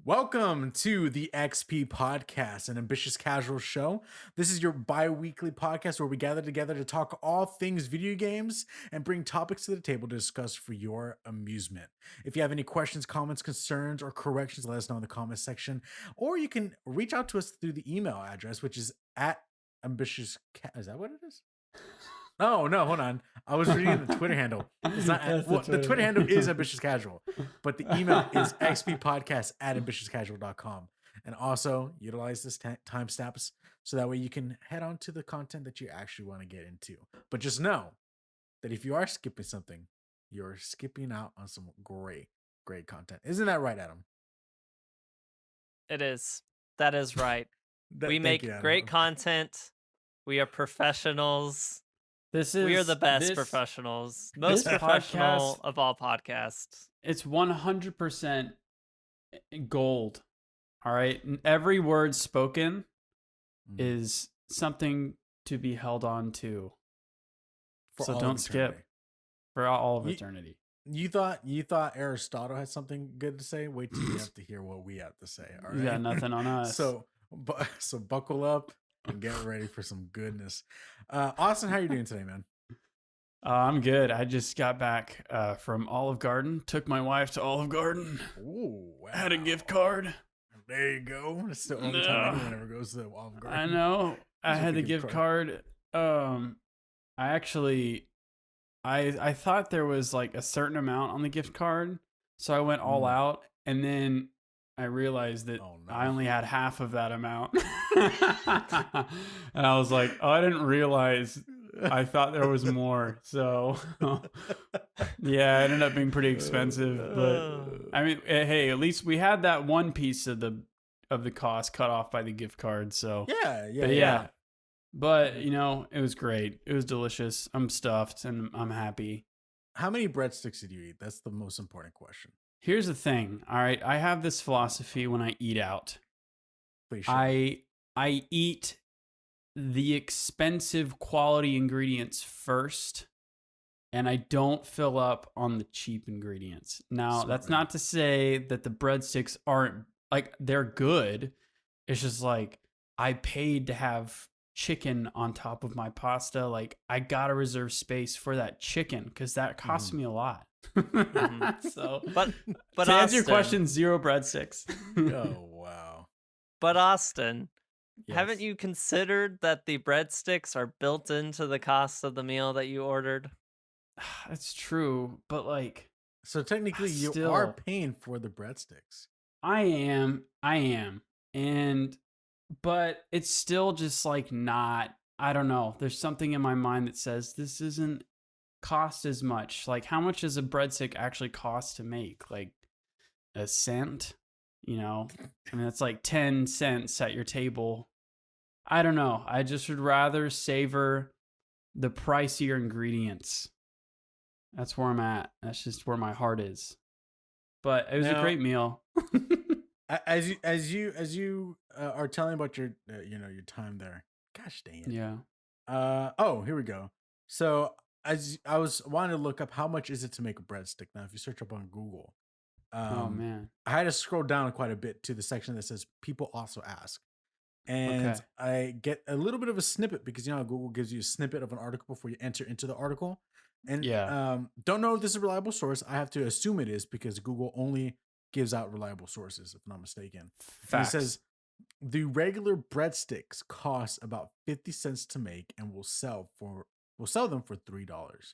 Welcome to the XP Podcast, an ambitious casual show. This is your bi-weekly podcast where we gather together to talk all things video games and bring topics to the table to discuss for your amusement. If you have any questions, comments, concerns, or corrections, let us know in the comments section. Or you can reach out to us through the email address, which is at ambitious. Is that what it is? Oh no, hold on. I was reading the Twitter handle. It's not the Twitter handle is ambitious casual, but the email is xppodcast at ambitiouscasual.com. And also utilize this timestamps so that way you can head on to the content that you actually want to get into. But just know that if you are skipping something, you're skipping out on some great content. Isn't that right, Adam? It is. That is right. We Thank make you, Adam. great content. We are professionals. We are the best professionals. Most professional of all podcasts. It's 100% gold. All right. And every word spoken is something to be held on to. So don't skip for all of eternity. You thought Aristotle had something good to say? Wait till you have to hear what we have to say. All right. You got nothing on us. So buckle up and get ready for some goodness. Austin, how you doing today, man? I'm good. I just got back from Olive Garden. Took my wife to Olive Garden. Ooh, wow. Had a gift card. There you go. It's the only time anyone ever goes to Olive Garden. I know. I had the gift card. I thought there was like a certain amount on the gift card, so I went all out, and then I realized that I only had half of that amount. And I was like, oh, I didn't realize. I thought there was more. So yeah, it ended up being pretty expensive, but I mean, hey, at least we had that one piece of the cost cut off by the gift card. So yeah. But you know, it was great. It was delicious. I'm stuffed and I'm happy. How many breadsticks did you eat? That's the most important question. Here's the thing. All right, I have this philosophy when I eat out. I eat the expensive quality ingredients first, and I don't fill up on the cheap ingredients. Now, that's not to say that the breadsticks aren't, like, they're good. It's just like I paid to have chicken on top of my pasta. Like, I gotta reserve space for that chicken because that costs me a lot. So, but to answer your question, 0 breadsticks. Oh wow! But Austin, yes. Haven't you considered that the breadsticks are built into the cost of the meal that you ordered? That's true, but like, so technically, you are paying for the breadsticks. I am, but it's still just like not. I don't know. There's something in my mind that says this isn't cost as much. Like, how much does a breadstick actually cost to make? Like a cent, you know? I mean, that's like 10 cents at your table. I don't know. I just would rather savor the pricier ingredients. That's where I'm at. That's just where my heart is. But it was a great meal. As you are telling about your your time there. Gosh dang it. Yeah. Oh, here we go. So as I was wanting to look up how much is it to make a breadstick. Now, if you search up on Google, oh man, I had to scroll down quite a bit to the section that says people also ask. And I get a little bit of a snippet because you know Google gives you a snippet of an article before you enter into the article. And don't know if this is a reliable source. I have to assume it is because Google only gives out reliable sources, if I'm not mistaken. It says the regular breadsticks cost about 50 cents to make and will sell them for $3.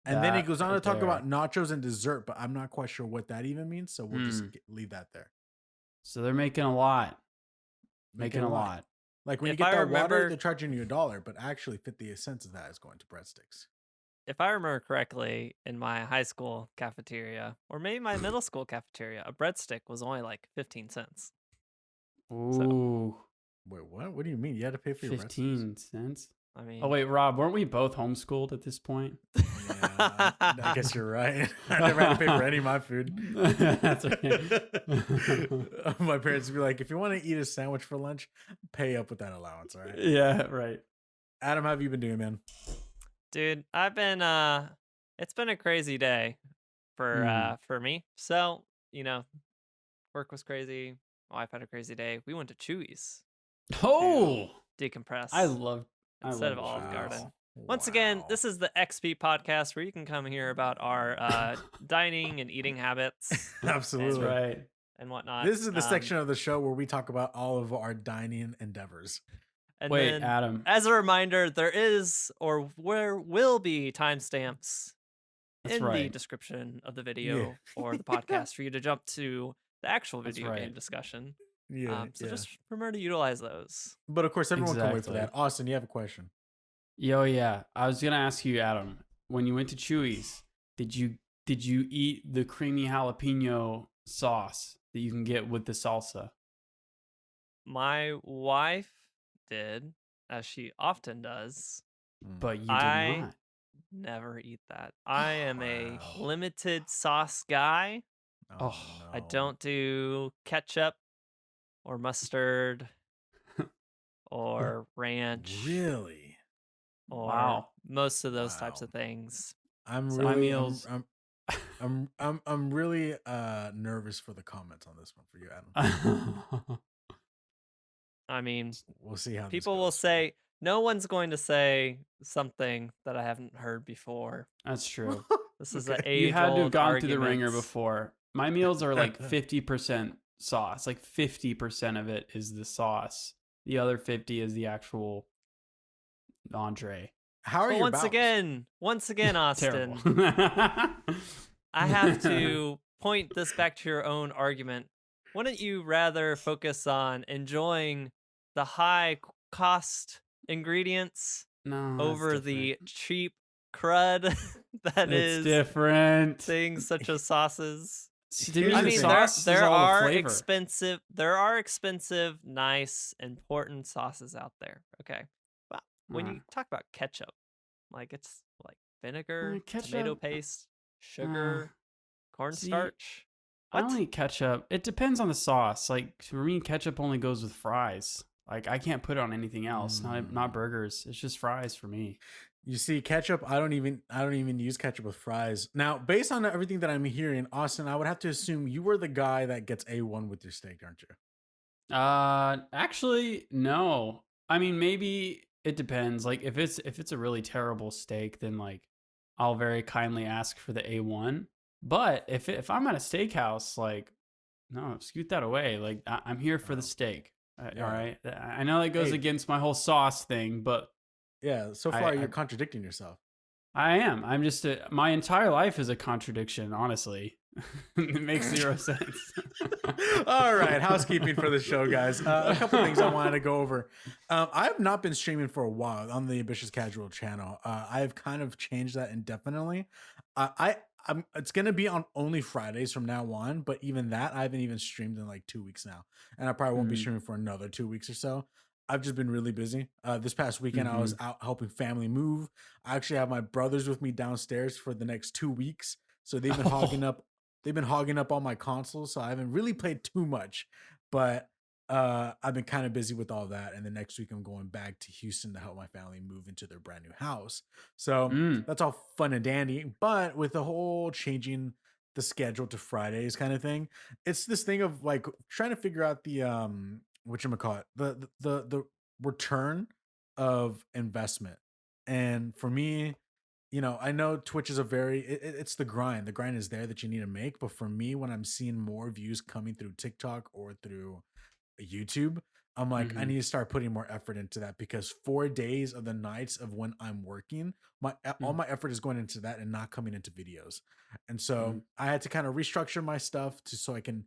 And then he goes on to talk about nachos and dessert, but I'm not quite sure what that even means. So we'll just leave that there. So they're making a lot. Making a lot. Like when you get that water, they're charging you $1, but actually 50 cents of that is going to breadsticks. If I remember correctly, in my high school cafeteria, or maybe my middle school cafeteria, a breadstick was only like 15 cents. Ooh. So, wait, what? What do you mean? You had to pay for your 15 cents? I mean, oh wait, Rob, weren't we both homeschooled at this point? Yeah, I guess you're right. I never had to pay for any of my food. That's okay. My parents would be like, if you want to eat a sandwich for lunch, pay up with that allowance, all right? Yeah, right. Adam, how have you been doing, man? Dude, I've been it's been a crazy day for me. So, you know, Work was crazy. My wife had a crazy day. We went to Chewy's. Oh, to decompress. I love instead of Olive Chewy's. Garden. Once again, this is the XP podcast where you can come hear about our dining and eating habits. Absolutely. That's right. And whatnot. This is the section of the show where we talk about all of our dining endeavors. And Wait, then, Adam. as a reminder, there is or will be timestamps in the description of the video or the podcast for you to jump to the actual video game discussion. Yeah. So just remember to utilize those. But of course, everyone can wait for that. Austin, you have a question. Yo, yeah. I was gonna ask you, Adam. When you went to Chewy's, did you eat the creamy jalapeno sauce that you can get with the salsa? My wife did, as she often does. But you did not. Never eat that. I am a limited sauce guy. Oh, no. I don't do ketchup or mustard or ranch. Really? Or most of those types of things. I'm really nervous for the comments on this one for you, Adam. I mean, we'll see how people will say no one's going to say something that I haven't heard before. That's true. This is an age-old You had to have gone through the argument. ringer before. My meals are like 50% sauce. Like 50% of it is the sauce. The other 50 is the actual entree. How are you? Once again, Austin, I have to point this back to your own argument. Wouldn't you rather focus on enjoying the high cost ingredients over the cheap crud that is different things such as sauces? I mean, there are expensive, nice, important sauces out there. Okay, but when you talk about ketchup, like it's like vinegar, tomato paste, sugar, cornstarch. I don't eat ketchup. It depends on the sauce. Like for me, ketchup only goes with fries. Like I can't put it on anything else. Not burgers. It's just fries for me. You see, ketchup, I don't even use ketchup with fries. Now, based on everything that I'm hearing, Austin, I would have to assume you were the guy that gets A1 with your steak, aren't you? Actually, no. I mean, maybe it depends. Like if it's a really terrible steak, then like I'll very kindly ask for the A1. But if I'm at a steakhouse, like no, scoot that away. Like I'm here for the steak. All right. I know that goes against my whole sauce thing, but yeah, so far you're contradicting yourself. I am. I'm just my entire life is a contradiction, honestly. It makes zero sense. All right, housekeeping for the show, guys. A couple things I wanted to go over. I have not been streaming for a while on the Ambitious Casual channel. I've kind of changed that indefinitely. It's gonna be on only Fridays from now on, but even that I haven't even streamed in like 2 weeks now, and I probably won't be streaming for another 2 weeks or so. I've just been really busy. This past weekend, I was out helping family move. I actually have my brothers with me downstairs for the next 2 weeks, so they've been hogging up. They've been hogging up all my consoles, so I haven't really played too much. But I've been kind of busy with all that, and the next week I'm going back to Houston to help my family move into their brand new house. So that's all fun and dandy. But with the whole changing the schedule to Fridays kind of thing, it's this thing of like trying to figure out the whatchamacallit, the return of investment. And for me, I know Twitch is it's the grind. The grind is there that you need to make. But for me, when I'm seeing more views coming through TikTok or through YouTube, I'm like, I need to start putting more effort into that, because 4 days of the nights of when I'm working, all my effort is going into that and not coming into videos. And so I had to kind of restructure my stuff so I can,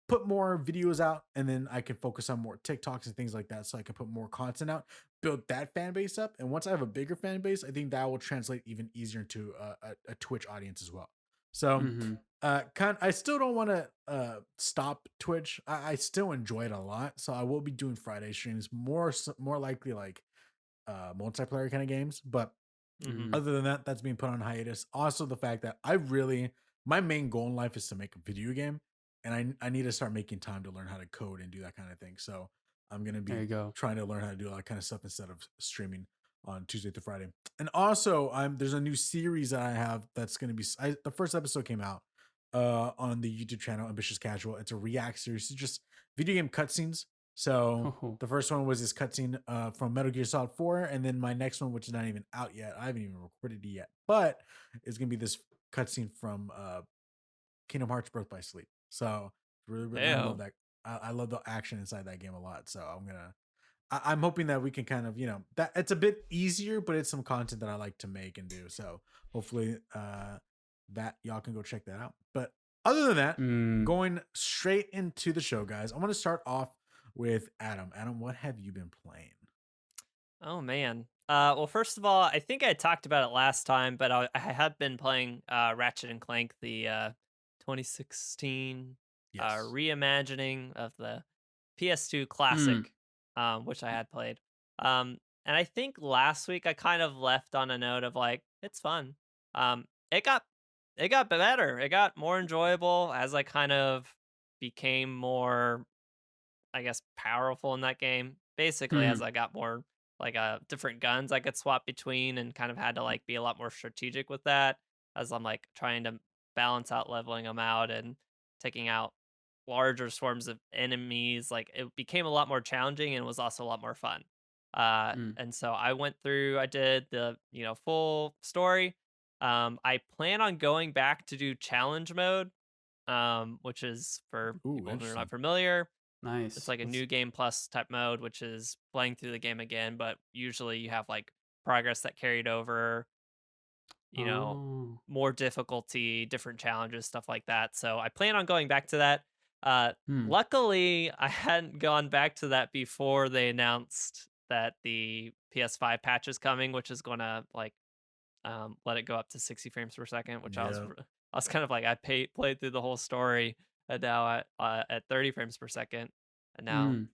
put more videos out, and then I can focus on more TikToks and things like that, so I can put more content out, build that fan base up. And once I have a bigger fan base, I think that will translate even easier into a Twitch audience as well. So I still don't want to stop Twitch. I still enjoy it a lot, so I will be doing Friday streams, more likely like multiplayer kind of games. But other than that, that's being put on hiatus. Also, the fact that my main goal in life is to make a video game, and I need to start making time to learn how to code and do that kind of thing. So I'm going to be trying to learn how to do all that kind of stuff instead of streaming on Tuesday to Friday. And also there's a new series that I have that's going to be, the first episode came out on the YouTube channel Ambitious Casual. It's a react series to just video game cutscenes. So the first one was this cutscene from Metal Gear Solid 4, and then my next one, which is not even out yet, I haven't even recorded it yet, but it's gonna be this cutscene from Kingdom Hearts Birth by Sleep. So really, I love that. I love the action inside that game a lot. So I'm hoping that we can kind of, that it's a bit easier, but it's some content that I like to make and do. So hopefully that y'all can go check that out. But other than that, going straight into the show, guys, I want to start off with Adam. Adam, what have you been playing? Oh, man. Well, first of all, I think I talked about it last time, but I have been playing Ratchet and Clank, the 2016 reimagining of the PS2 classic, which I had played. And I think last week I kind of left on a note of like, it's fun. It got better. It got more enjoyable as I kind of became more, I guess, powerful in that game. Basically, as I got more like different guns I could swap between, and kind of had to like be a lot more strategic with that as I'm like trying to balance out leveling them out and taking out larger swarms of enemies. Like it became a lot more challenging and was also a lot more fun. And so I did the full story. I plan on going back to do challenge mode, which is for people who are not familiar. Nice. It's like a new game plus type mode, which is playing through the game again, but usually you have like progress that carried over, more difficulty, different challenges, stuff like that. So I plan on going back to that. Luckily, I hadn't gone back to that before they announced that the PS5 patch is coming, which is going to like let it go up to 60 frames per second, which I was kind of like, I played through the whole story, and now at 30 frames per second, and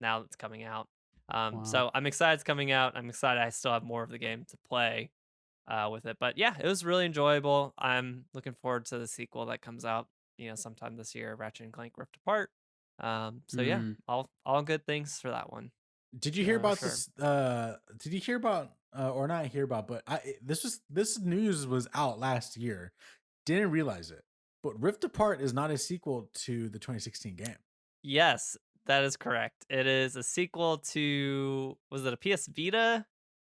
now it's coming out. So I'm excited it's coming out. I'm excited I still have more of the game to play with it. But yeah, it was really enjoyable. I'm looking forward to the sequel that comes out, sometime this year, Ratchet and Clank Rift Apart. So yeah, all good things for that one. Did you hear about this? Did you hear about or not hear about? But this news was out last year. Didn't realize it. But Rift Apart is not a sequel to the 2016 game. Yes, that is correct. It is a sequel to, was it a PS Vita?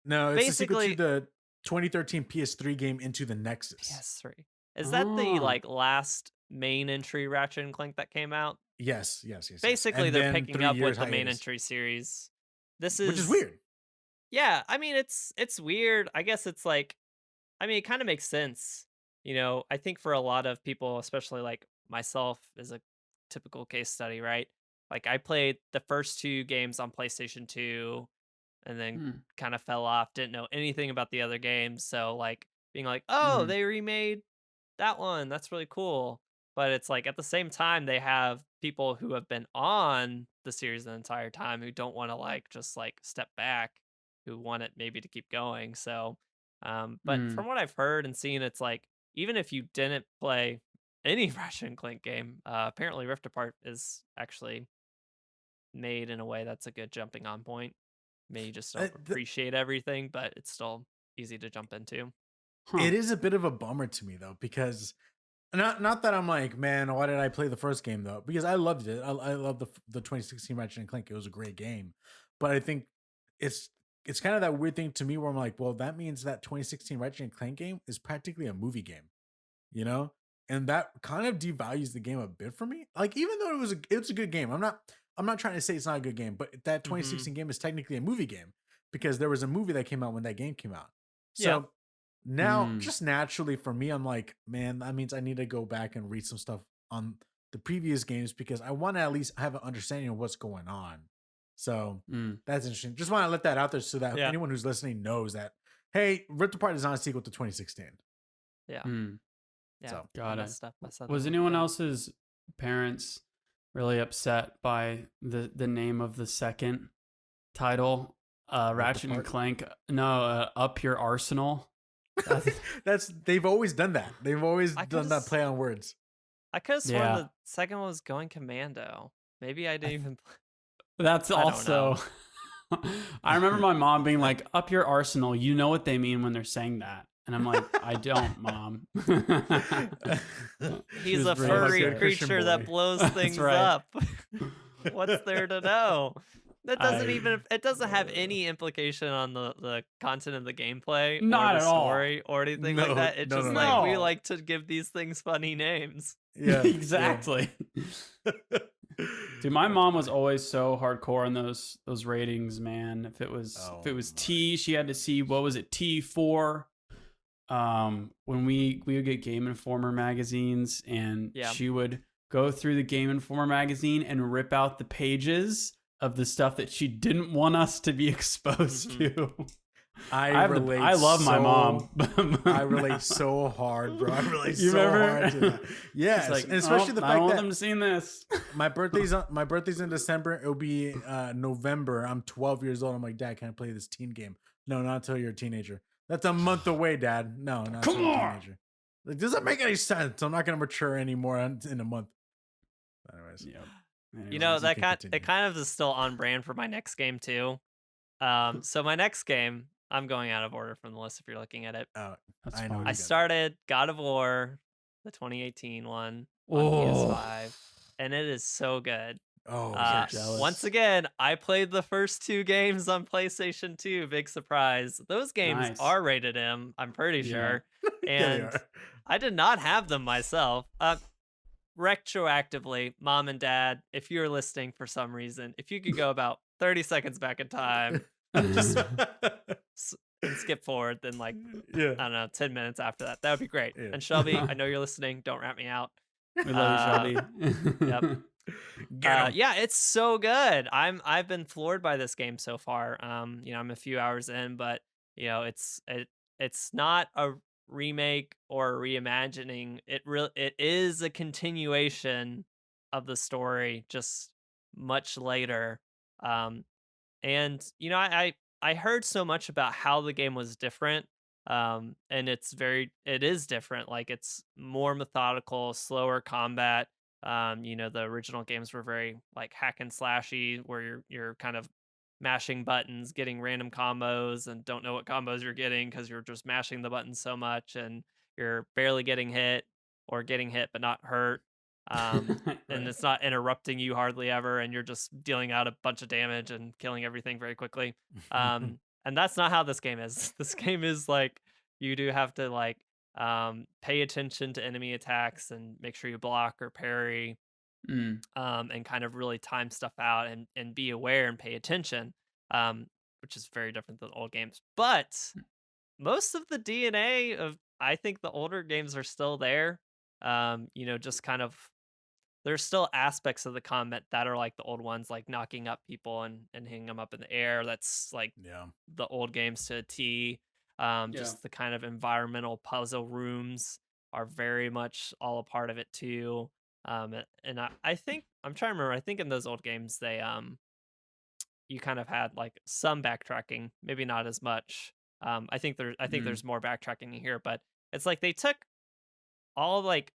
No, it's basically a sequel to the 2013 PS3 game Into the Nexus. PS3. Is that the like last main entry Ratchet and Clank that came out? Yes. Basically, they're picking up with the main entry series. Which is weird. Yeah, I mean it's weird. I guess it's like, I mean, it kind of makes sense. I think for a lot of people, especially like myself, is a typical case study, right? Like I played the first 2 games on PlayStation 2 and then kind of fell off, didn't know anything about the other games. So like being like, oh, they remade that one. That's really cool. But it's like at the same time, they have people who have been on the series the entire time who don't want to like just like step back, who want it maybe to keep going. So, but from what I've heard and seen, it's like, even if you didn't play any Ratchet and Clank game, apparently Rift Apart is actually made in a way that's a good jumping on point. Maybe you just don't appreciate everything, but it's still easy to jump into. It is a bit of a bummer to me though, because not that I'm like, man, why did I play the first game though? Because I loved it. I love the 2016 Ratchet and Clank. It was a great game, but I think it's kind of that weird thing to me where I'm like, well, that means that 2016 Ratchet and Clank game is practically a movie game, and that kind of devalues the game a bit for me. Like, even though it's a good game, I'm not trying to say it's not a good game, but that 2016 game is technically a movie game because there was a movie that came out when that game came out. So now, just naturally for me, I'm like, man, that means I need to go back and read some stuff on the previous games because I want to at least have an understanding of what's going on. So that's interesting. Just want to let that out there so that anyone who's listening knows that, hey, Rift Apart is not a sequel to 2016. Yeah. Yeah. So, got it. Was anyone else's parents really upset by the name of the second title, Ratchet and Clank? No, Up Your Arsenal. They've always done that. They've always done that play on words. I could have sworn the second one was Going Commando. Maybe I didn't even play. That's also I remember my mom being like, up your arsenal. You know what they mean when they're saying that. And I'm like, I don't, Mom. He's a furry creature that blows things up. What's there to know? That doesn't it doesn't have any implication on the content of the gameplay or Not the at all. story or anything like that. It's just like we like to give these things funny names. Yeah, exactly. Dude, my mom was always so hardcore on those ratings, man. If it was T, she had to see, what was it, T4. When we would get Game Informer magazines, and she would go through the Game Informer magazine and rip out the pages of the stuff that she didn't want us to be exposed to. I love my mom. I relate so hard, bro. I relate hard to that. Yes, like, and especially the fact I don't want that them to see this. my birthday's in December. It'll be November. I'm 12 years old. I'm like, Dad, can I play this teen game? No, not until you're a teenager. That's a month away, Dad. No, not until you're a teenager. Like, doesn't make any sense. I'm not gonna mature anymore in a month. Anyways, you know that kind of is still on brand for my next game too. So my next game, I'm going out of order from the list if you're looking at it. Oh, that's I fine. know. I started God of War, the 2018 one on PS5, and it is so good. Oh, jealous. Once again, I played the first 2 games on PlayStation 2. Big surprise. Those games are rated M, I'm pretty sure. And I did not have them myself. Retroactively, Mom and Dad, if you're listening for some reason, if you could go about 30 seconds back in time, just and skip forward, then like, I don't know, 10 minutes after that, that would be great. And Shelby, I know you're listening. Don't rat me out. We love you, Shelby. Yep. Yeah, it's so good. I've been floored by this game so far. I'm a few hours in, but it's not a remake or a reimagining. It is a continuation of the story, just much later. And I heard so much about how the game was different. And it is different. Like, it's more methodical, slower combat. The original games were very like hack and slashy, where you're kind of mashing buttons, getting random combos, and don't know what combos you're getting because you're just mashing the buttons so much, and you're barely getting hit or getting hit but not hurt. And it's not interrupting you hardly ever, and you're just dealing out a bunch of damage and killing everything very quickly. And that's not how this game is. This game is like, you do have to like pay attention to enemy attacks and make sure you block or parry, and kind of really time stuff out and be aware and pay attention, which is very different than old games. But most of the DNA of, I think, the older games are still there. Just kind of, there's still aspects of the combat that are like the old ones, like knocking up people and hitting them up in the air. That's like the old games to a T. Just the kind of environmental puzzle rooms are very much all a part of it too. And I think, I'm trying to remember, I think in those old games they you kind of had like some backtracking, maybe not as much. I think there's more backtracking in here, but it's like they took all like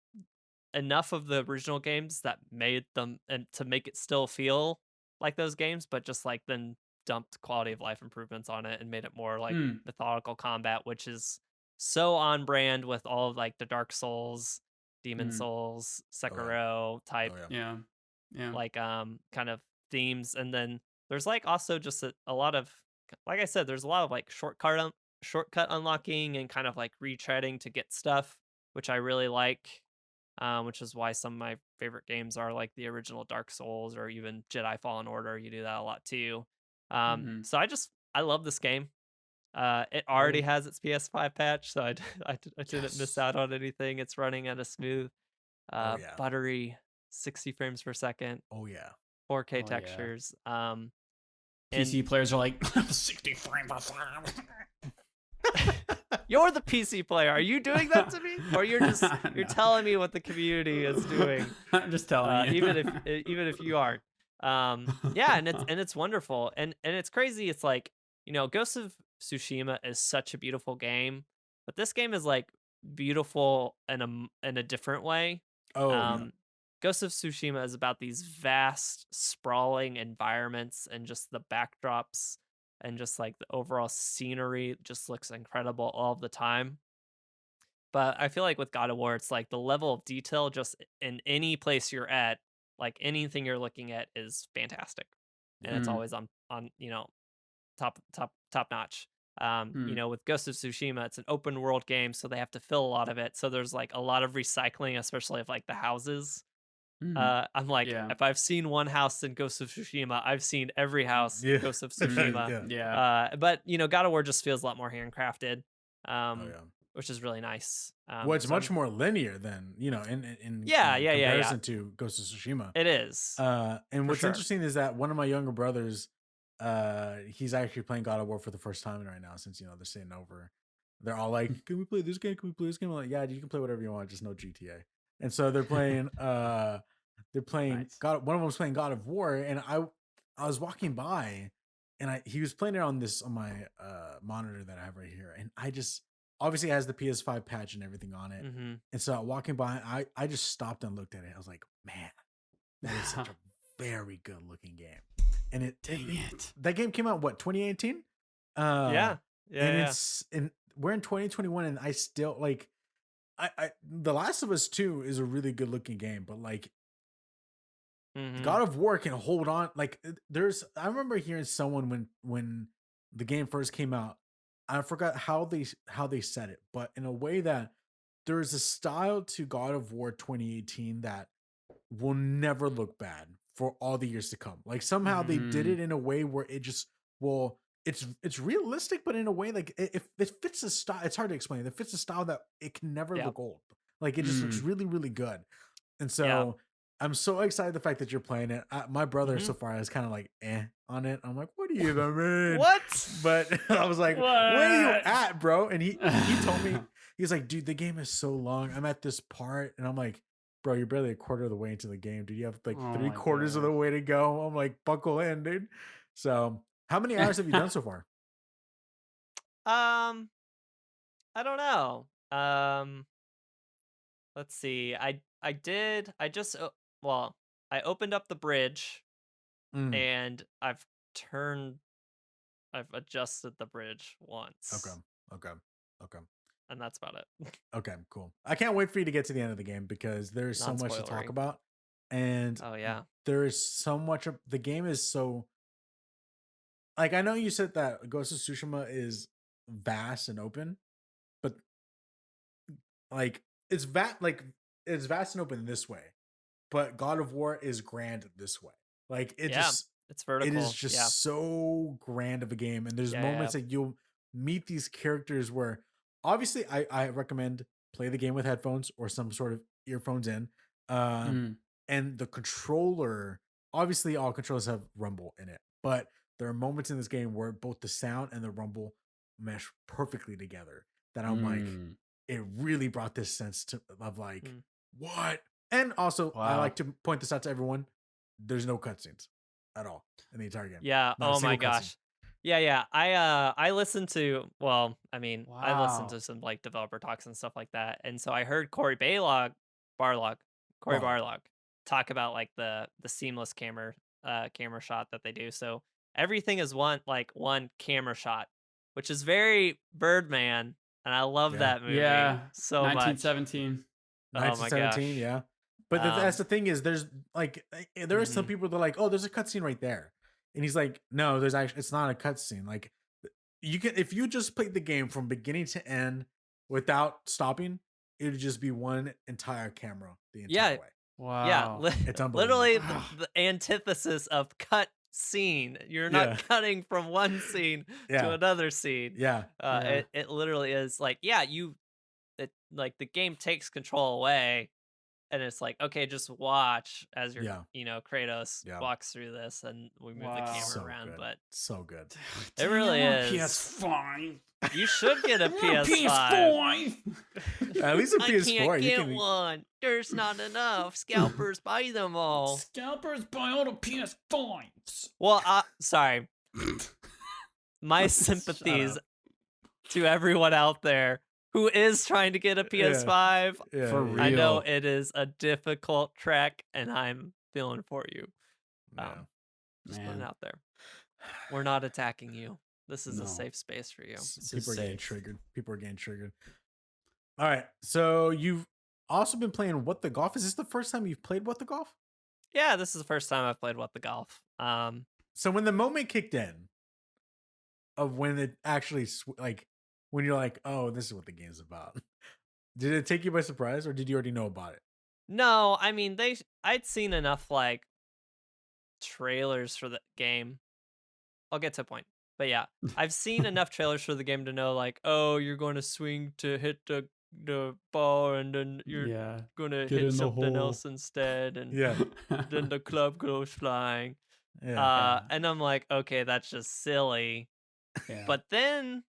enough of the original games that made them, and to make it still feel like those games, but just like then dumped quality of life improvements on it and made it more like methodical combat, which is so on brand with all of like the Dark Souls, Demon Souls, Sekiro type like kind of themes. And then there's like also just a lot of, like I said, there's a lot of like shortcut unlocking and kind of like retreading to get stuff, which I really like, which is why some of my favorite games are like the original Dark Souls or even Jedi Fallen Order. You do that a lot too. So I love this game. It already has its PS5 patch, so I didn't miss out on anything. It's running at a smooth, buttery 60 frames per second. 4K textures. PC players are like 60 frames per second. You're the PC player. Are you doing that to me, or you're telling me what the community is doing? I'm just telling you, even if you aren't. And it's wonderful, and it's crazy. It's like, Ghost of Tsushima is such a beautiful game, but this game is like beautiful in a different way. Ghost of Tsushima is about these vast, sprawling environments, and just the backdrops and just like the overall scenery just looks incredible all the time. But I feel like with God of War, it's like the level of detail just in any place you're at, like anything you're looking at is fantastic. And it's Mm, always on, top notch. mm, With Ghost of Tsushima, it's an open world game, so they have to fill a lot of it. So there's like a lot of recycling, especially of like the houses. mm. I'm like, Yeah. if I've seen one house in Ghost of Tsushima, I've seen every house in Yeah. Ghost of Tsushima. Yeah. Yeah. But God of War just feels a lot more handcrafted, Oh yeah. which is really nice. Well, it's So much more linear than in yeah. comparison to Ghost of Tsushima. It is And for what's sure. interesting is that one of my younger brothers, he's actually playing God of War for the first time right now since they're staying over. They're all like, "Can we play this game? Can we play this game?" I'm like, "Yeah, you can play whatever you want, just no GTA." And so they're playing. They're playing Nice. God. One of them's playing God of War, and I was walking by, and he was playing it on my monitor that I have right here, and I just obviously it has the PS5 patch and everything on it. Hmm. And so walking by, I just stopped and looked at it. I was like, man, that is such a very good looking game. And Dang it. that game came out what 2018? Yeah. And we're in 2021, and I still like I The Last of Us 2 is a really good looking game, but like Hmm. God of War can hold on. Like I remember hearing someone when the game first came out. I forgot how they said it, but in a way that there's a style to God of War 2018 that will never look bad for all the years to come. Like somehow they did it in a way where it just it's realistic, but in a way like it fits a style. It's hard to explain. It fits a style that it can never Yeah. look old. Like it just looks really, really good. And Yeah. so I'm so excited the fact that you're playing it. My brother Mhm. so far is kind of like on it. I'm like, what do you even mean? What? But I was like, where are you What? at, bro? And he told me, he's like, dude, the game is so long. I'm at this part, and I'm like, bro, you're barely a quarter of the way into the game, dude. You have like Oh three my quarters of the God. way to go. I'm like, buckle in, dude. So, how many hours have you done so far? Um, I don't know. Let's see. I just well, I opened up the bridge Mm, and I've adjusted the bridge once. okay, okay, okay, And that's about it. okay, cool. I can't wait for you to get to the end of the game because there's so much to talk Non-spoilery. about, and Oh yeah. there is so much of the game is so like I know you said that Ghost of Tsushima is vast and open, but like it's vast and open this way, but God of War is grand this way. Like Yeah. It's it is vertical. Yeah. just so grand of a game, and there's Yeah. moments that you'll meet these characters where obviously I recommend play the game with headphones or some sort of earphones in. Uh, Mm, and the controller, obviously all controllers have rumble in it, but there are moments in this game where both the sound and the rumble mesh perfectly together that I'm like, mm. it really brought this sense of like Mm. what. And also I Wow. like to point this out to everyone, there's no cutscenes at all in the entire game. Yeah. Not a Oh my single cutscene. gosh. Yeah. I listened to I listened Wow. to some like developer talks and stuff like that. And so I heard Barlog, Corey Barlog. Barlog talk about like the seamless camera shot that they do. So everything is one camera shot, which is very Birdman, and I love Yeah. that movie Yeah. so much. 1917. Oh my 1917, gosh. yeah. But that's the thing is, there's like there are some Mhm. people that are like, oh, there's a cutscene right there, and he's like, no, there's actually it's not a cutscene. Like you can if you just played the game from beginning to end without stopping, it would just be one entire camera the entire Yeah. way. Yeah, Wow. It's unbelievable. literally the antithesis of cut scene. You're not Yeah. cutting from one scene to Yeah. another scene. Yeah. Yeah. It literally is like, yeah, like the game takes control away, and it's like, okay, just watch as Yeah. Kratos Yeah. walks through this, and we move the Wow. camera So around. good. But So good. it really I want a is. PS5. You should get a I want PS5. At least a I PS4. can't You get can one. There's not enough. Scalpers buy them all. Scalpers buy all the PS5s. Well, sorry. My Shut sympathies up. to everyone out there who is trying to get a PS5. Yeah, For yeah, I know real. it is a difficult trek, and I'm feeling for you. yeah. Just putting it Man. out there. We're not attacking you. This is No. a safe space for you. This is People are getting safe. triggered. People are getting triggered. All right. So you've also been playing What the Golf. Is this the first time you've played What the Golf? Yeah, this is the first time I've played What the Golf. So when the moment kicked in of when it actually like when you're like, oh, this is what the game's about. Did it take you by surprise, or did you already know about it? No, I mean I'd seen enough like trailers for the game. I'll get to a point. But yeah, I've seen enough trailers for the game to know like, oh, you're going to swing to hit the ball and then you're Yeah. going to Get hit in the something hole. else instead and Yeah, then the club goes flying. yeah. And I'm like, okay, that's just silly. Yeah. But then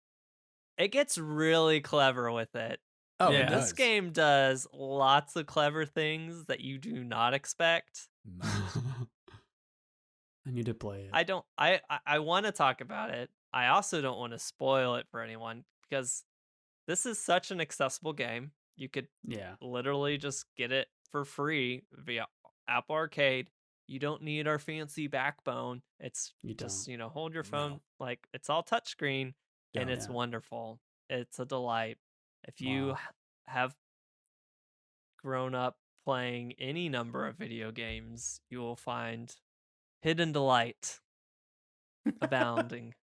it gets really clever with it. Oh, Yeah. it And this does. game does lots of clever things that you do not expect. Nice. I need to play it. I don't I want to talk about it. I also don't want to spoil it for anyone because this is such an accessible game. You could Yeah. literally just get it for free via Apple Arcade. You don't need our fancy backbone. It's You just, don't. hold your phone No. like it's all touchscreen and Yeah. it's Yeah. wonderful. It's a delight. If you Wow. have grown up playing any number of video games, you will find hidden delight abounding.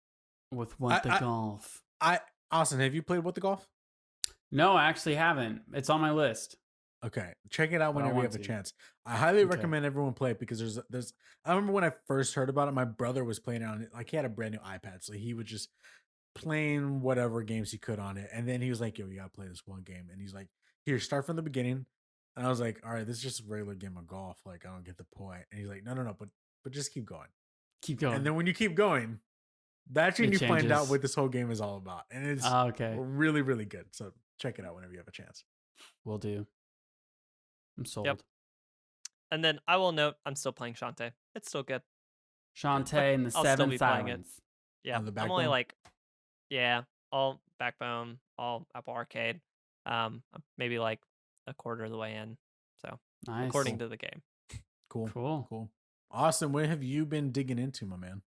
With What the I- Golf. Austin, have you played What the Golf? No, I actually haven't. It's on my list. Okay, check it out But I whenever you want have a to. chance. I highly Okay. recommend everyone play it because there's. I remember when I first heard about it, my brother was playing it on it. Like he had a brand new iPad, so he was just playing whatever games he could on it. And then he was like, "Yo, you gotta play this one game." And he's like, "Here, start from the beginning." And I was like, "All right, this is just a regular game of golf. Like I don't get the point." And he's like, "No, no, no, but just keep going." Keep going. And then when you keep going, that's when It you find out changes. what this whole game is all about. And it's Okay. really, really good. So check it out whenever you have a chance. Will do. I'm sold. And then I will note I'm still playing Shantae. It's still good. Shantae and the I'll still Seven be playing it. Silence. Yeah, On the I'm only Backbone? like, yeah, all Backbone, all Apple Arcade. Maybe like a quarter of the way in. So Nice. according to the game. Cool. Cool. Austin, what have you been digging into, my man?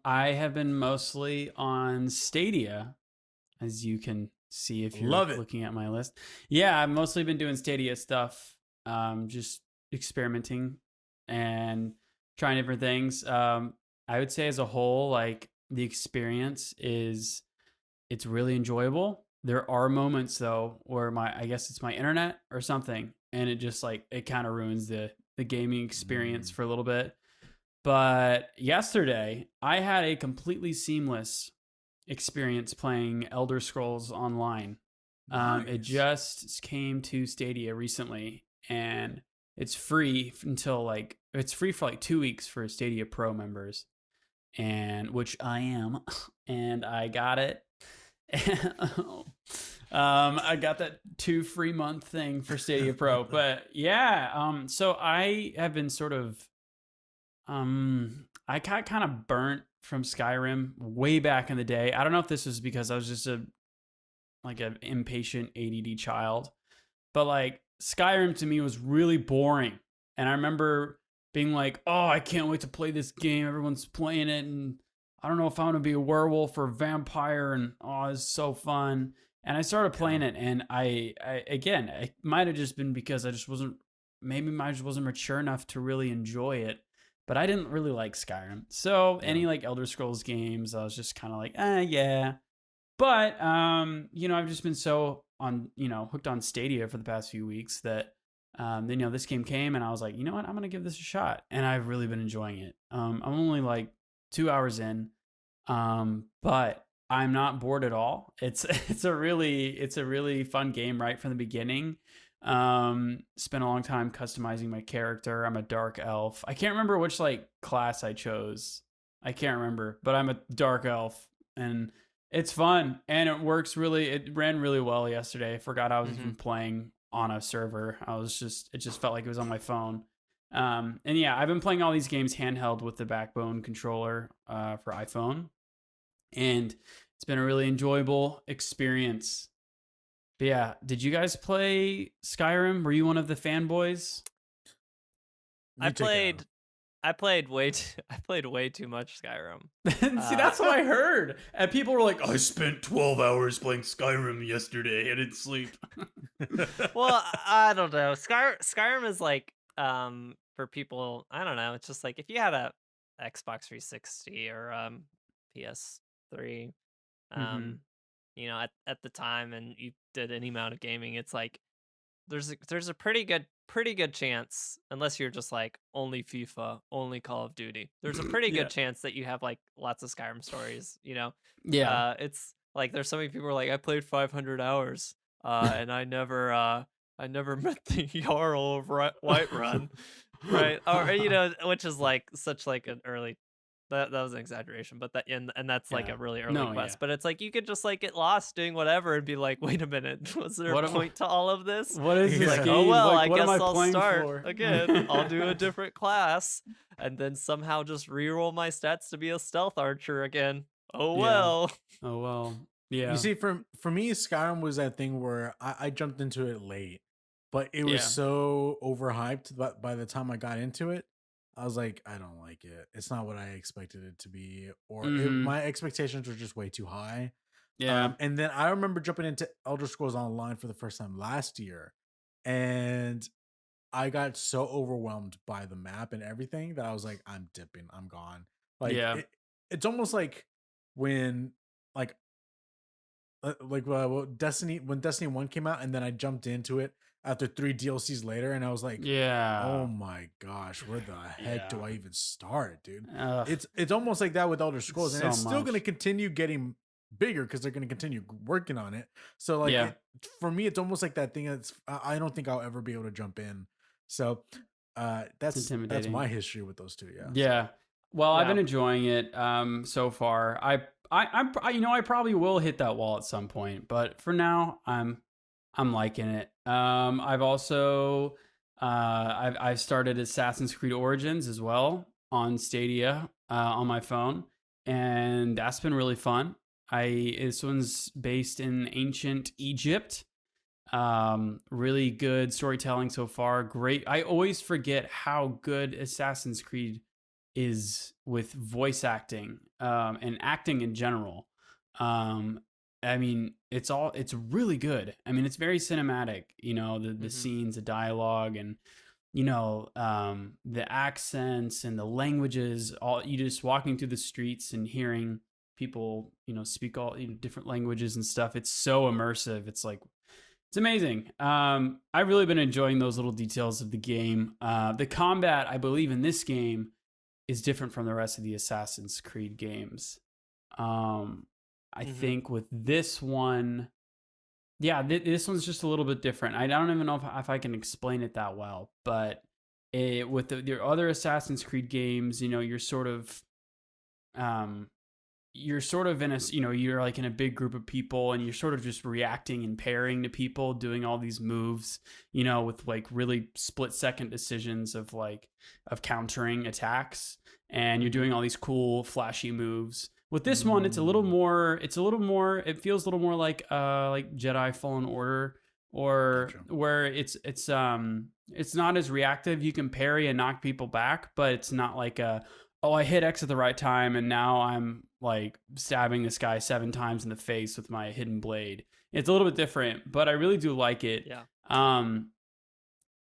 I have been mostly on Stadia, as you can see if you're Love it. looking at my list. Yeah, I've mostly been doing Stadia stuff, just experimenting and trying different things. I would say as a whole, like the experience it's really enjoyable. There are moments though where I guess it's my internet or something, and it just like it kind of ruins the gaming experience for a little bit. But yesterday, I had a completely seamless experience playing Elder Scrolls Online. It Nice. just came to Stadia recently, and it's free until it's free for like 2 weeks for Stadia Pro members, and which I am, and I got it. I got that 2 free month thing for Stadia Pro, but yeah. So I have been sort of I got kind of burnt from Skyrim way back in the day. I don't know if this was because I was just an impatient ADD child, but like Skyrim to me was really boring. And I remember being like, "Oh, I can't wait to play this game. Everyone's playing it, and I don't know if I want to be a werewolf or a vampire." And oh, it's so fun. And I started playing it, and I again, it might have just been because I just wasn't mature enough to really enjoy it. But I didn't really like Skyrim. So any like Elder Scrolls games, I was just kind of like, yeah. But I've just been so hooked on Stadia for the past few weeks that then this game came and I was like, you know what, I'm gonna give this a shot, and I've really been enjoying it. I'm only like 2 hours in, but I'm not bored at all. It's a really fun game right from the beginning. Spent a long time customizing my character. I'm a dark elf. I can't remember which class I chose. I can't remember, but I'm a dark elf, and it's fun, and it ran really well yesterday. I forgot I was even playing on a server. It just felt like it was on my phone. And yeah, I've been playing all these games handheld with the Backbone controller for iPhone, and it's been a really enjoyable experience. But yeah, did you guys play Skyrim? Were you one of the fanboys? I played I played way too much Skyrim. See, that's what I heard. And people were like, I spent 12 hours playing Skyrim yesterday. I didn't sleep. Well, I don't know. Skyrim is like for people, I don't know. It's just like if you had a Xbox 360 or PS3, Mm-hmm. at the time, and you did any amount of gaming, it's like there's a pretty good chance, unless you're just like only FIFA, only Call of Duty. There's a pretty Yeah. good chance that you have like lots of Skyrim stories. Yeah. It's like there's so many people who are like, I played 500 hours, and I never met the Jarl of Whiterun, right? Or which is like such like an early. That was an exaggeration, but and that's like Yeah. a really early No, quest. yeah. But it's like you could just like get lost doing whatever and be like, wait a minute, was there What a am- point to all of this? What is this Like, game? Oh well, Like, I what guess am I I'll playing start for? again. I'll do a different class, and then somehow just reroll my stats to be a stealth archer again. Oh Yeah. well. Oh, well. Yeah. You see, for me, Skyrim was that thing where I jumped into it late, but it was Yeah. so overhyped. But by the time I got into it, I was like, I don't like it. It's not what I expected it to be, or Mhm. my expectations were just way too high. Yeah. And then I remember jumping into Elder Scrolls Online for the first time last year, and I got so overwhelmed by the map and everything that I was like, I'm dipping, I'm gone. Like Yeah. it's almost like when like Destiny, when Destiny 1 came out, and then I jumped into it after 3 DLCs later, and I was like, Yeah. oh my gosh, where the heck do Yeah. I even start, dude? Ugh, It's almost like that with Elder Scrolls, and so it's still going to much. continue getting bigger because they're going to continue working on it. So like Yeah. for me, it's almost like that thing that's I don't think I'll ever be able to jump in. So that's intimidating. my history with those two. Yeah. Yeah. Well, I've Yeah. been enjoying it so far. I probably will hit that wall at some point, but for now, I'm liking it. I've also I've started Assassin's Creed Origins as well on Stadia on my phone, and that's been really fun. This one's based in ancient Egypt. Really good storytelling so far. Great. I always forget how good Assassin's Creed is with voice acting and acting in general. I mean, it's really good. I mean, it's very cinematic, the scenes, the dialogue, and the accents and the languages, all you just walking through the streets and hearing people, speak all different languages and stuff. It's so immersive. It's like, it's amazing. I've really been enjoying those little details of the game. The combat, I believe, in this game is different from the rest of the Assassin's Creed games. I think with this one, yeah, this one's just a little bit different. I don't even know if I can explain it that well, but with the other Assassin's Creed games, you're sort of in a, you're like in a big group of people, and you're sort of just reacting and pairing to people, doing all these moves, with like really split second decisions of countering attacks, and you're doing all these cool flashy moves. With this one, it feels a little more like Jedi Fallen Order, or Gotcha. where it's not as reactive. You can parry and knock people back, but it's not like I hit X at the right time and now I'm like stabbing this guy 7 times in the face with my hidden blade. It's a little bit different, but I really do like it. Yeah.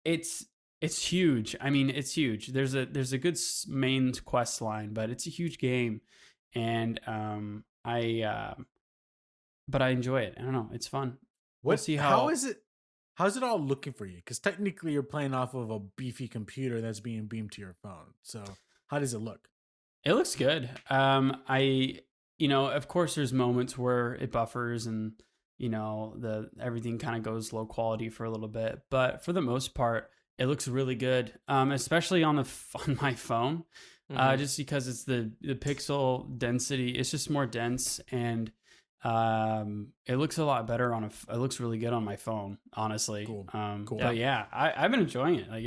It's huge. I mean, it's huge. There's a good main quest line, but it's a huge game, and but I enjoy it. I don't know. It's fun. We'll see how's it all looking for you? Because technically you're playing off of a beefy computer that's being beamed to your phone. So how does it look? It looks good. Of course there's moments where it buffers and everything kind of goes low quality for a little bit, but for the most part it looks really good. Especially on my phone. Just because it's the pixel density, it's just more dense, and it looks a lot better it looks really good on my phone, honestly. Cool. But yeah, I've been enjoying it. Like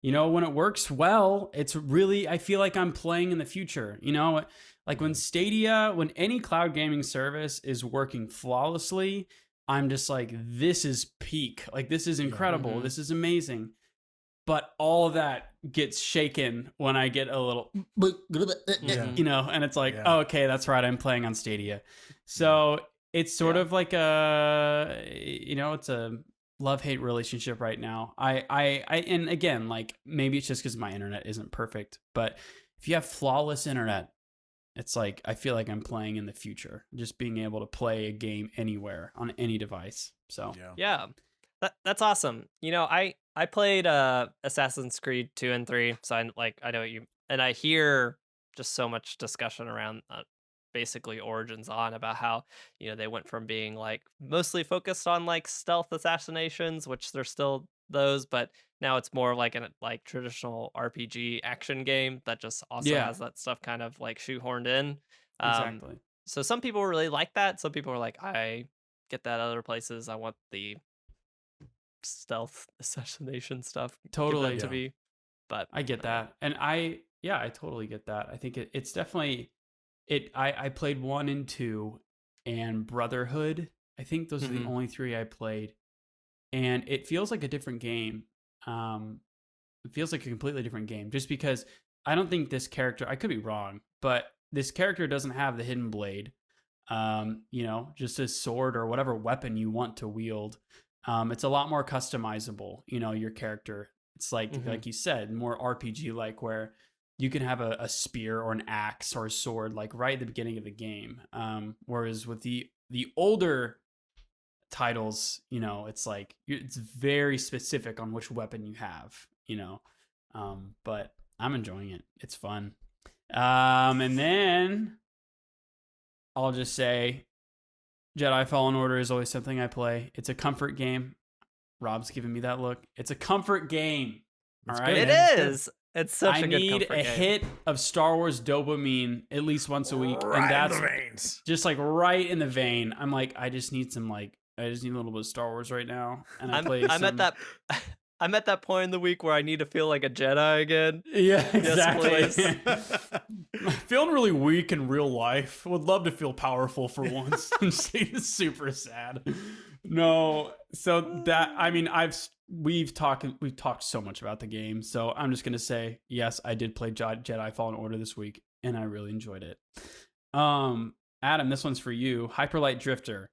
when it works well, it's really, I feel like I'm playing in the future. Like when Stadia, when any cloud gaming service is working flawlessly, I'm just like, this is peak. Like, this is incredible. This is amazing. but all of that gets shaken when I get a little, you know, and it's like, oh, okay, that's right, I'm playing on Stadia. So it's sort of like it's a love-hate relationship right now. And again, like maybe it's just because my internet isn't perfect, but if you have flawless internet, it's like I feel like I'm playing in the future, just being able to play a game anywhere on any device. So yeah. That's awesome. You know, I played Assassin's Creed 2 and 3, so I know what you, and I hear just so much discussion around basically Origins on about how, you know, they went from being like mostly focused on like stealth assassinations, which there's still those, but now it's more like an like traditional RPG action game that just also has that stuff kind of like shoehorned in. Exactly. So some people really like that. Some people are like, I get that other places. I want the stealth assassination stuff. Totally. Give that to me. But I get that. And I totally get that. I think it's definitely I played 1 and 2 and Brotherhood. I think those are the only 3 I played. And it feels like a different game. It feels like a completely different game just because I don't think this character, I could be wrong, but this character doesn't have the hidden blade. You know, just a sword or whatever weapon you want to wield. It's a lot more customizable, you know, your character. It's like you said, more RPG like where you can have a spear or an axe or a sword like right at the beginning of the game. Whereas with the older titles, you know, it's like it's very specific on which weapon you have, you know. But I'm enjoying it. It's fun. And then I'll just say Jedi Fallen Order is always something I play. It's a comfort game. Rob's giving me that look. It's a comfort game. All right. It is. It's such a good comfort game. I need a hit of Star Wars dopamine at least once a week. And that's just like right in the vein. I'm like, I just need a little bit of Star Wars right now. And I'm at that point in the week where I need to feel like a Jedi again. Yeah, exactly. Yes, I'm feeling really weak in real life. Would love to feel powerful for once. I'm just super sad. No, so that I mean, we've talked so much about the game. So I'm just gonna say yes, I did play Jedi Fallen Order this week, and I really enjoyed it. Adam, this one's for you. Hyperlight Drifter.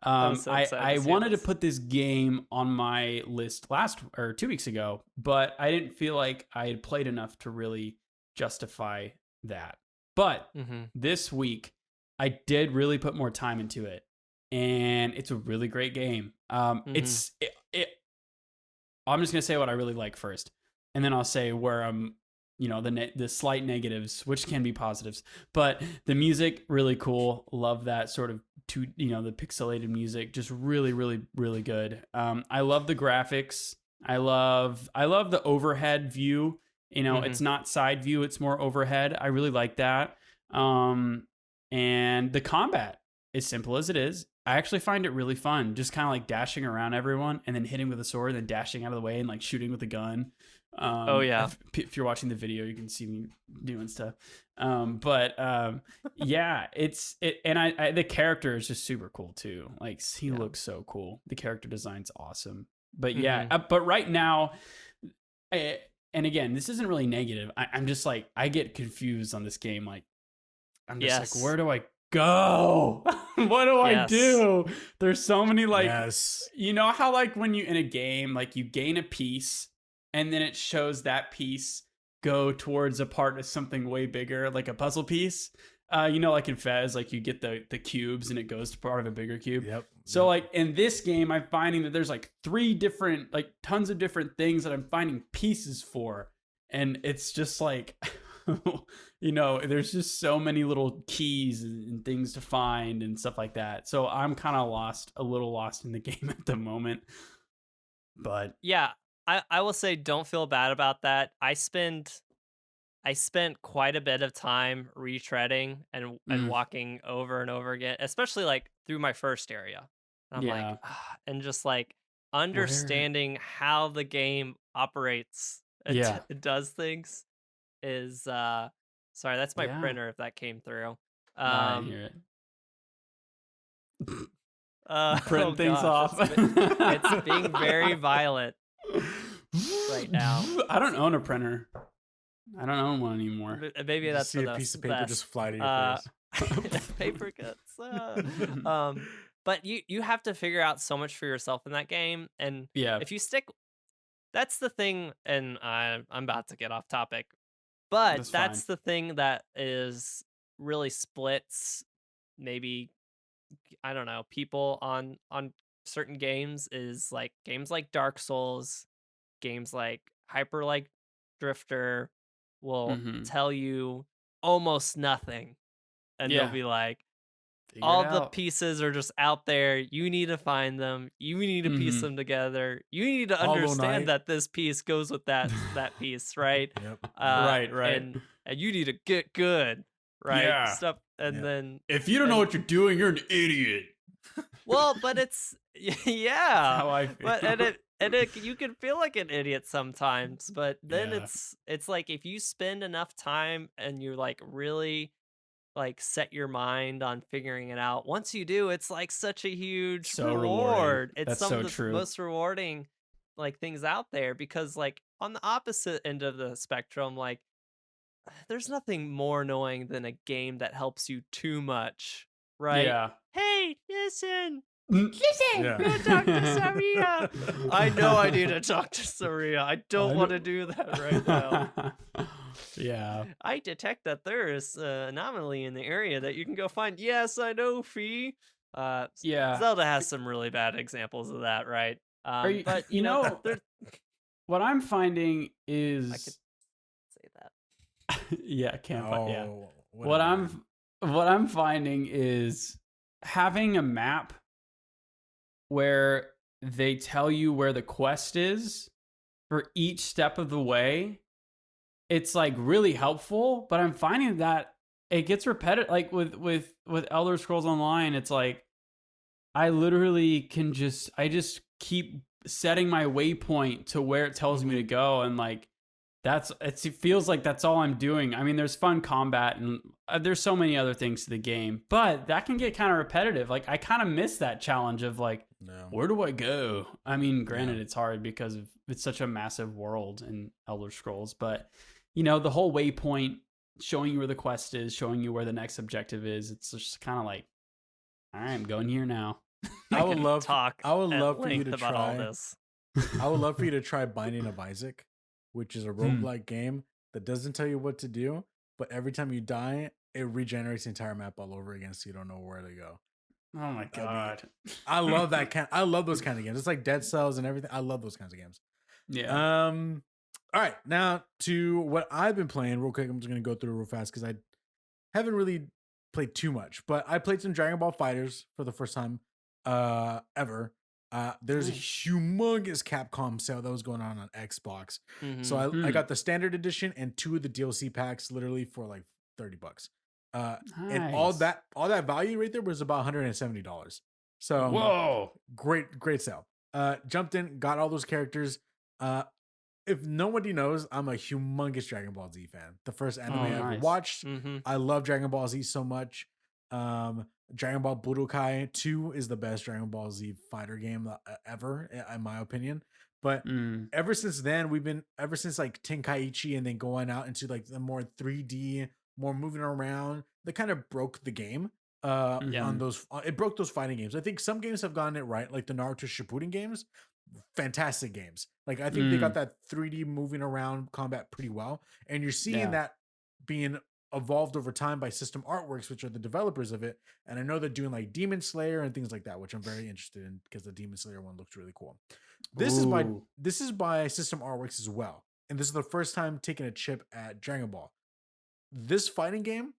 I wanted to put this game on my list 2 weeks ago, but I didn't feel like I had played enough to really justify that. But this week, I did really put more time into it, and it's a really great game. I'm just gonna say what I really like first, and then I'll say where I'm. You know, the slight negatives, which can be positives, but the music really cool. Love that sort of the pixelated music, just really, really, really good. I love the graphics. I love the overhead view. You know, it's not side view; it's more overhead. I really like that. And the combat, as simple as it is, I actually find it really fun. Just kind of like dashing around everyone and then hitting with a sword, and then dashing out of the way and like shooting with a gun. If you're watching the video, you can see me doing stuff. Yeah, the character is just super cool too. Like he looks so cool. The character design's awesome. But but right now, and again, this isn't really negative. I'm just like, I get confused on this game. Like, I'm just like, where do I go? What do I do? There's so many you know how like when you in a game, like you gain a piece and then it shows that piece go towards a part of something way bigger, like a puzzle piece. You know, like in Fez, like you get the cubes and it goes to part of a bigger cube. Yep. So like in this game, I'm finding that there's like 3 different, like tons of different things that I'm finding pieces for. And it's just like, you know, there's just so many little keys and things to find and stuff like that. So I'm kind of a little lost in the game at the moment. But yeah, I will say don't feel bad about that. I spent quite a bit of time retreading and walking over and over again, especially like through my first area. And I'm like, and just like understanding how the game operates and it does things is sorry, that's my printer if that came through. I hear it. Print things off. It's being very violent. right now. I don't own a printer. I don't own one anymore. Maybe You that's see for a the piece of paper best. just fly to your face. Paper cuts. But you have to figure out so much for yourself in that game, and Yeah. if you stick, that's the thing. And I'm about to get off topic, but that's the thing that is really splits maybe, I don't know, people on certain games, is like games like Dark Souls, games like Hyper Light Drifter will Mhm. tell you almost nothing, and they'll Yeah. be like, Figure all it the out. pieces are just out there. You need to find them. You need to piece Mhm. them together. You need to Hollow Knight. understand that this piece goes with that piece, right? Yep. Right. And you need to get good, right? Yeah. Stuff, and Yep. then If you don't know what you're doing, you're an idiot. well, but it's yeah, That's how I feel. but you can feel like an idiot sometimes, but then Yeah. it's like if you spend enough time and you like really like set your mind on figuring it out. Once you do, it's like such a huge So reward. rewarding. It's That's some so of the true. most rewarding like things out there, because like on the opposite end of the spectrum, like there's nothing more annoying than a game that helps you too much, right? Yeah. Hey, listen. Yeah. Go talk to Saria. I know I need to talk to Saria. I don't want to do that right now. Yeah. I detect that there is an anomaly in the area that you can go find. Yes, I know, Fee. Yeah. Zelda has some really bad examples of that, right? But you know, there's what I'm finding I is could say that. yeah, can't find, yeah. Oh, What I'm finding is having a map where they tell you where the quest is for each step of the way. It's like really helpful, but I'm finding that it gets repetitive. Like with Elder Scrolls Online, it's like I literally I just keep setting my waypoint to where it tells me to go, and like it feels like that's all I'm doing. I mean, there's fun combat and there's so many other things to the game, but that can get kind of repetitive. Like I kind of miss that challenge of like, where do I go? I mean, granted, it's hard because it's such a massive world in Elder Scrolls, but you know, the whole waypoint showing you where the quest is, showing you where the next objective is. It's just kind of like, all right, I'm going here now. I would love for you to about try all this. I would love for you to try Binding of Isaac, which is a roguelike game that doesn't tell you what to do, but every time you die, it regenerates the entire map all over again, so you don't know where to go. Oh my god! I love that I love those kind of games. It's like Dead Cells and everything. I love those kinds of games. Yeah. All right, now to what I've been playing real quick. I'm just gonna go through it real fast because I haven't really played too much, but I played some Dragon Ball Fighters for the first time ever. There's a humongous Capcom sale that was going on Xbox. So I got the standard edition and 2 of the DLC packs literally for like $30. And all that value right there was about $170. So whoa, great sale. Jumped in, got all those characters. If nobody knows, I'm a humongous Dragon Ball Z fan. The first anime I ever watched. I love Dragon Ball Z so much. Dragon Ball Budokai 2 is the best Dragon Ball Z fighter game ever, in my opinion. But ever since then, ever since like Tenkaichi and then going out into like the more 3D, more moving around, that kind of broke the game. On those, it broke those fighting games. I think some games have gotten it right, like the Naruto Shippuden games. Fantastic games. Like I think they got that 3D moving around combat pretty well, and you're seeing that being evolved over time by System Artworks, which are the developers of it. And I know they're doing like Demon Slayer and things like that, which I'm very interested in because the Demon Slayer one looks really cool. This is by System Artworks as well, and this is the first time taking a chip at Dragon Ball. This fighting game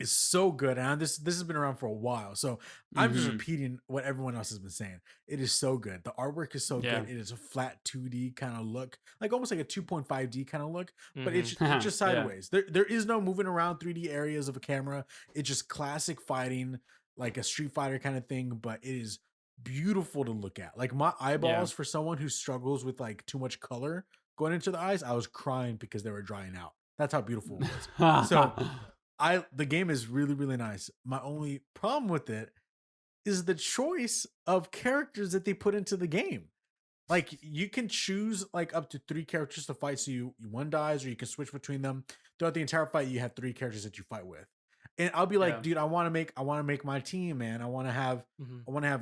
is so good, and this has been around for a while, so I'm just repeating what everyone else has been saying. It is so good. The artwork is so good. It is a flat 2D kind of look, like almost like a 2.5D kind of look, but it's just sideways. There is no moving around 3D areas of a camera. It's just classic fighting, like a Street Fighter kind of thing, but it is beautiful to look at. Like my eyeballs, for someone who struggles with like too much color going into the eyes, I was crying because they were drying out. That's how beautiful it was. So the game is really, really nice. My only problem with it is the choice of characters that they put into the game. Like you can choose like up to 3 characters to fight, so one dies, or you can switch between them. Throughout the entire fight, you have 3 characters that you fight with. And I'll be like, Yeah. dude, I want to make my team, man. I want to have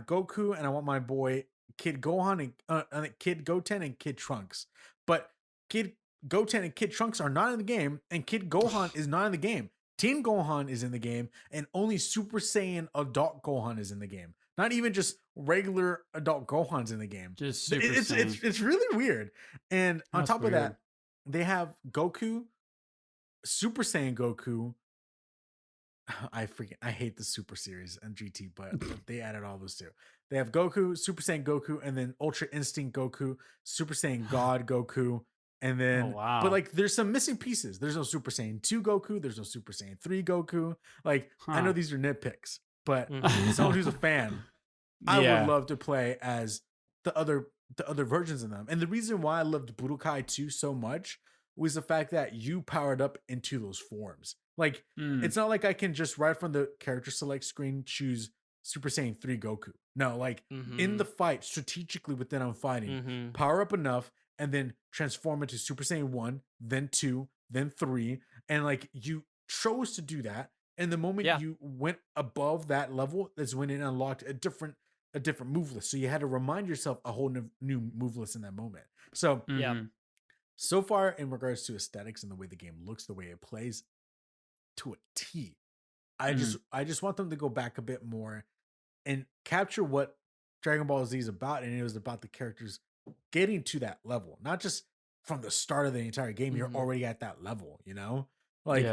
Goku, and I want my boy Kid Gohan and Kid Goten and Kid Trunks. But Kid Goten and Kid Trunks are not in the game, and Kid Gohan is not in the game. Teen Gohan is in the game, and only Super Saiyan Adult Gohan is in the game. Not even just regular Adult Gohan's in the game. Just Super It's really weird. And on That's top weird. of that, they have Goku, Super Saiyan Goku. I hate the Super series and GT, but they added all those too. They have Goku, Super Saiyan Goku, and then Ultra Instinct Goku, Super Saiyan God Goku, and then wow. but like there's some missing pieces. There's no Super Saiyan 2 Goku, there's no Super Saiyan 3 Goku. Like I know these are nitpicks, but someone who's a fan, I would love to play as the other versions of them. And the reason why I loved Budokai 2 so much was the fact that you powered up into those forms. Like it's not like I can just right from the character select screen choose Super Saiyan 3 Goku. No, like in the fight, strategically within I'm fighting, power up enough and then transform into Super Saiyan 1, then 2, then 3. And like you chose to do that. And the moment you went above that level, that's when it unlocked a different move list. So you had to remind yourself a whole new move list in that moment. So so far in regards to aesthetics and the way the game looks, the way it plays, to a T. I just want them to go back a bit more and capture what Dragon Ball Z is about, and it was about the characters getting to that level, not just from the start of the entire game. You're already at that level, you know. Like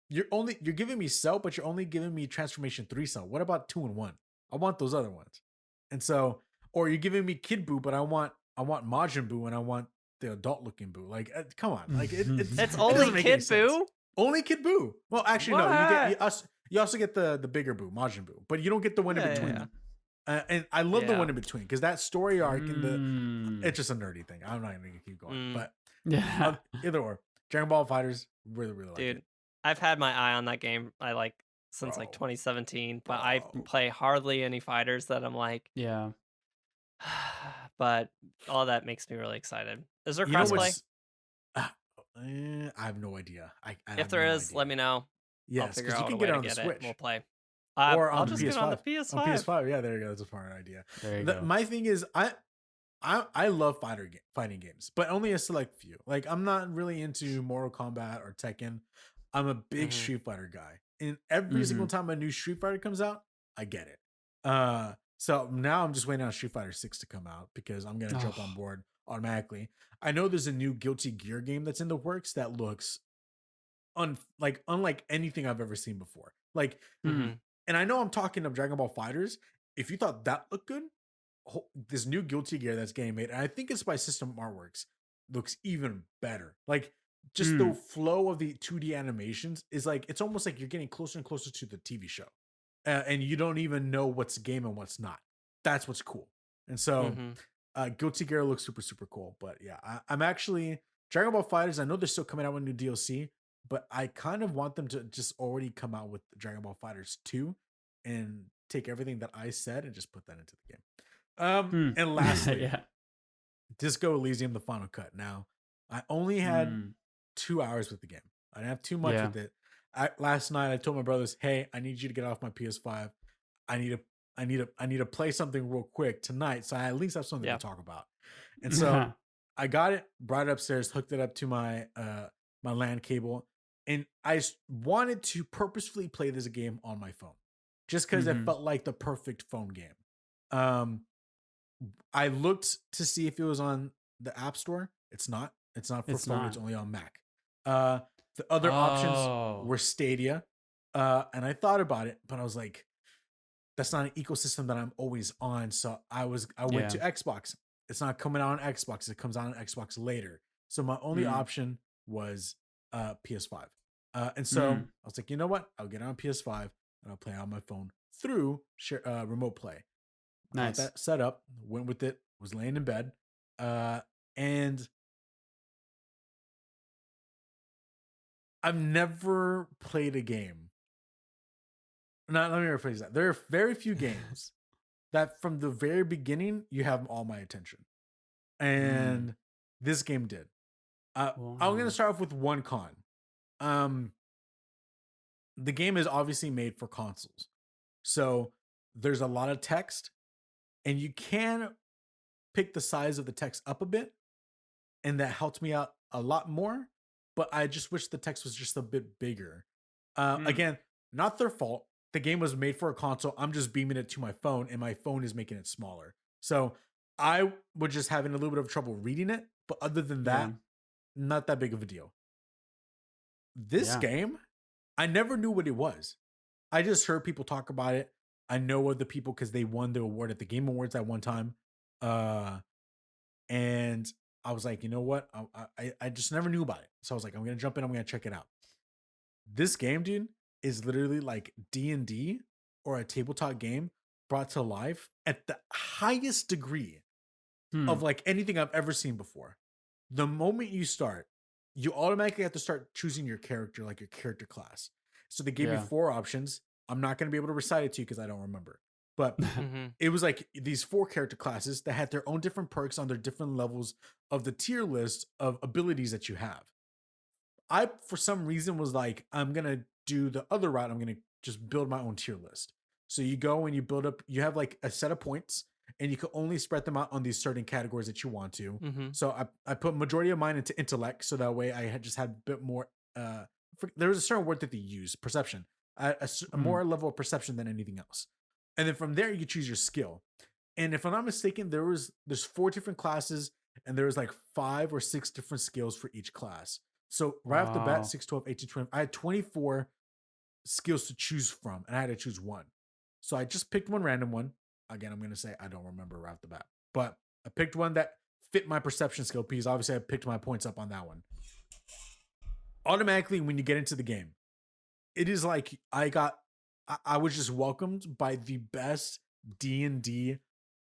you're giving me Cell, but you're only giving me Transformation 3 Cell. What about 2 and 1? I want those other ones. And so, or you're giving me Kid Buu, but I want Majin Buu, and I want the adult looking Buu. Like, come on, like it's only Kid Buu. Only Kid Buu. Well, actually, no. You also get the bigger Buu, Majin Buu, but you don't get the one in between. And I love the one in between because that story arc it's just a nerdy thing. I'm not even gonna keep going, but either or, Dragon Ball Fighters really like Dude, it. I've had my eye on that game. Since like 2017, but I play hardly any fighters that I'm like, but all that makes me really excited. Is there crossplay? I have no idea. If there is, let me know. Yes, because you can get it on the Switch. We'll play. Or I'll on just PS5. get it on the PS5. On PS5, yeah, there you go. That's a smart idea. There you go. My thing is, I love fighting games, but only a select few. Like I'm not really into Mortal Kombat or Tekken. I'm a big Street Fighter guy, and every single time a new Street Fighter comes out, I get it. So now I'm just waiting on Street Fighter 6 to come out because I'm gonna jump on board automatically. I know there's a new Guilty Gear game that's in the works that looks unlike anything I've ever seen before. Like, and I know I'm talking of Dragon Ball Fighters. If you thought that looked good, this new Guilty Gear that's getting made, and I think it's by System Artworks, looks even better. Like, just the flow of the 2D animations is like, it's almost like you're getting closer and closer to the TV show. And you don't even know what's game and what's not. That's what's cool. And so Guilty Gear looks super, super cool. But yeah, I'm actually Dragon Ball Fighters. I know they're still coming out with new DLC, but I kind of want them to just already come out with Dragon Ball Fighters 2 and take everything that I said and just put that into the game. And lastly, Disco Elysium, the final cut. Now, I only had 2 hours with the game. I didn't have too much with it. Last night I told my brothers, "Hey, I need you to get off my PS5. I need to play something real quick tonight, so I at least have something to talk about." And so I got it, brought it upstairs, hooked it up to my my LAN cable, and I wanted to purposefully play this game on my phone, just because it felt like the perfect phone game. I looked to see if it was on the App Store. It's not. It's not for phone. It's only on Mac. The other options were Stadia. And I thought about it, but I was like, that's not an ecosystem that I'm always on. So I went to Xbox. It's not coming out on Xbox. It comes out on Xbox later. So my only option was PS5. And so I was like, you know what? I'll get it on PS5 and I'll play on my phone through remote play. Nice. Got that set up, went with it, was laying in bed. And I've never played a game. Let me rephrase that. There are very few games that from the very beginning, you have all my attention. and this game did. I'm gonna start off with one con. The game is obviously made for consoles, so there's a lot of text, and you can pick the size of the text up a bit, and that helped me out a lot more. But I just wish the text was just a bit bigger. Again, not their fault. The game was made for a console. I'm just beaming it to my phone, and my phone is making it smaller. So I was just having a little bit of trouble reading it. But other than that, not that big of a deal. This game, I never knew what it was. I just heard people talk about it. I know of the people because they won the award at the Game Awards at one time. And I was like, you know what? I just never knew about it. So I was like, I'm going to jump in. I'm going to check it out. This game, dude, is literally like D&D or a tabletop game brought to life at the highest degree of like anything I've ever seen before. The moment you start, you automatically have to start choosing your character, like your character class. So they gave me 4 options. I'm not going to be able to recite it to you because I don't remember. But it was like these 4 character classes that had their own different perks on their different levels of the tier list of abilities that you have. I, for some reason, was like, I'm going to do the other route. I'm going to just build my own tier list. So you go and you build up, you have like a set of points, and you can only spread them out on these certain categories that you want to. So I put majority of mine into intellect, so that way I had just had a bit more. There was a certain word that they use, perception, a more level of perception than anything else. And then from there you choose your skill. And if I'm not mistaken, there's 4 different classes, and there was like 5 or 6 different skills for each class. So right off the bat, 6, 12, 18, 20, I had 24 skills to choose from, and I had to choose one. So I just picked one random one. Again, I'm going to say I don't remember right off the bat, but I picked one that fit my perception skill because obviously I picked my points up on that one. Automatically, when you get into the game, it is like I was just welcomed by the best D&D.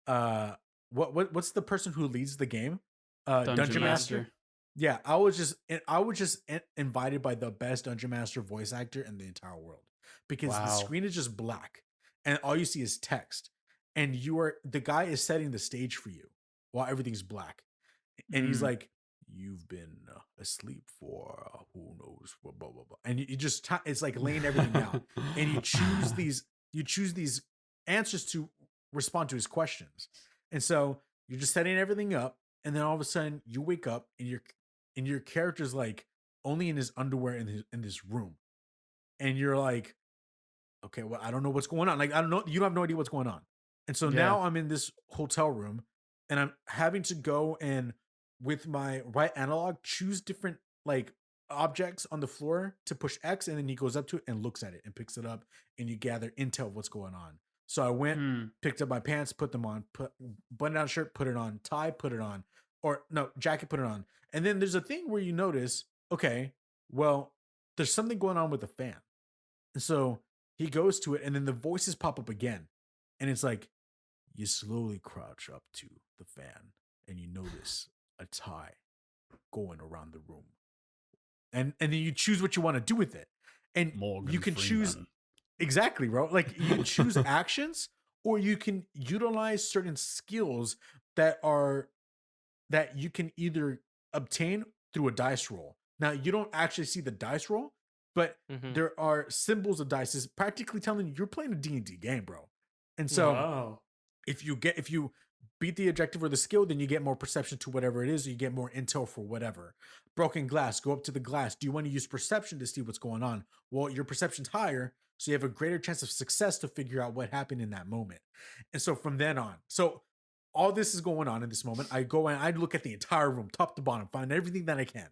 What's the person who leads the game? Dungeon Master. Yeah, I was just invited by the best Dungeon Master voice actor in the entire world, because the screen is just black and all you see is text, and the guy is setting the stage for you while everything's black, and he's like, "You've been asleep for who knows what, blah blah blah," and you just it's like laying everything out, and you choose these answers to respond to his questions, and so you're just setting everything up, and then all of a sudden you wake up and your character's like only in his underwear in this room, and you're like, okay, well, I don't know what's going on. Like, I don't know, you don't have no idea what's going on. And so now I'm in this hotel room, and I'm having to go and with my right analog choose different like objects on the floor to push X, and then he goes up to it and looks at it and picks it up, and you gather intel of what's going on. So I went, picked up my pants, put them on, put button down shirt, put it on, tie, put it on, or no, jacket, put it on. And then there's a thing where you notice, okay, well, there's something going on with the fan. And so he goes to it, and then the voices pop up again. And it's like, you slowly crouch up to the fan, and you notice a tie going around the room. And then you choose what you want to do with it. And Morgan you can Freeman. choose exactly, bro. Like, you can choose actions, or you can utilize certain skills that you can either obtain through a dice roll. Now, you don't actually see the dice roll, but there are symbols of dice practically telling you you're playing a D&D game, bro. And so if you beat the objective or the skill, then you get more perception to whatever it is, or you get more intel for whatever. Broken glass, go up to the glass. Do you want to use perception to see what's going on? Well, your perception's higher, so you have a greater chance of success to figure out what happened in that moment. And so from then on, so all this is going on in this moment. I go and I look at the entire room, top to bottom, find everything that I can.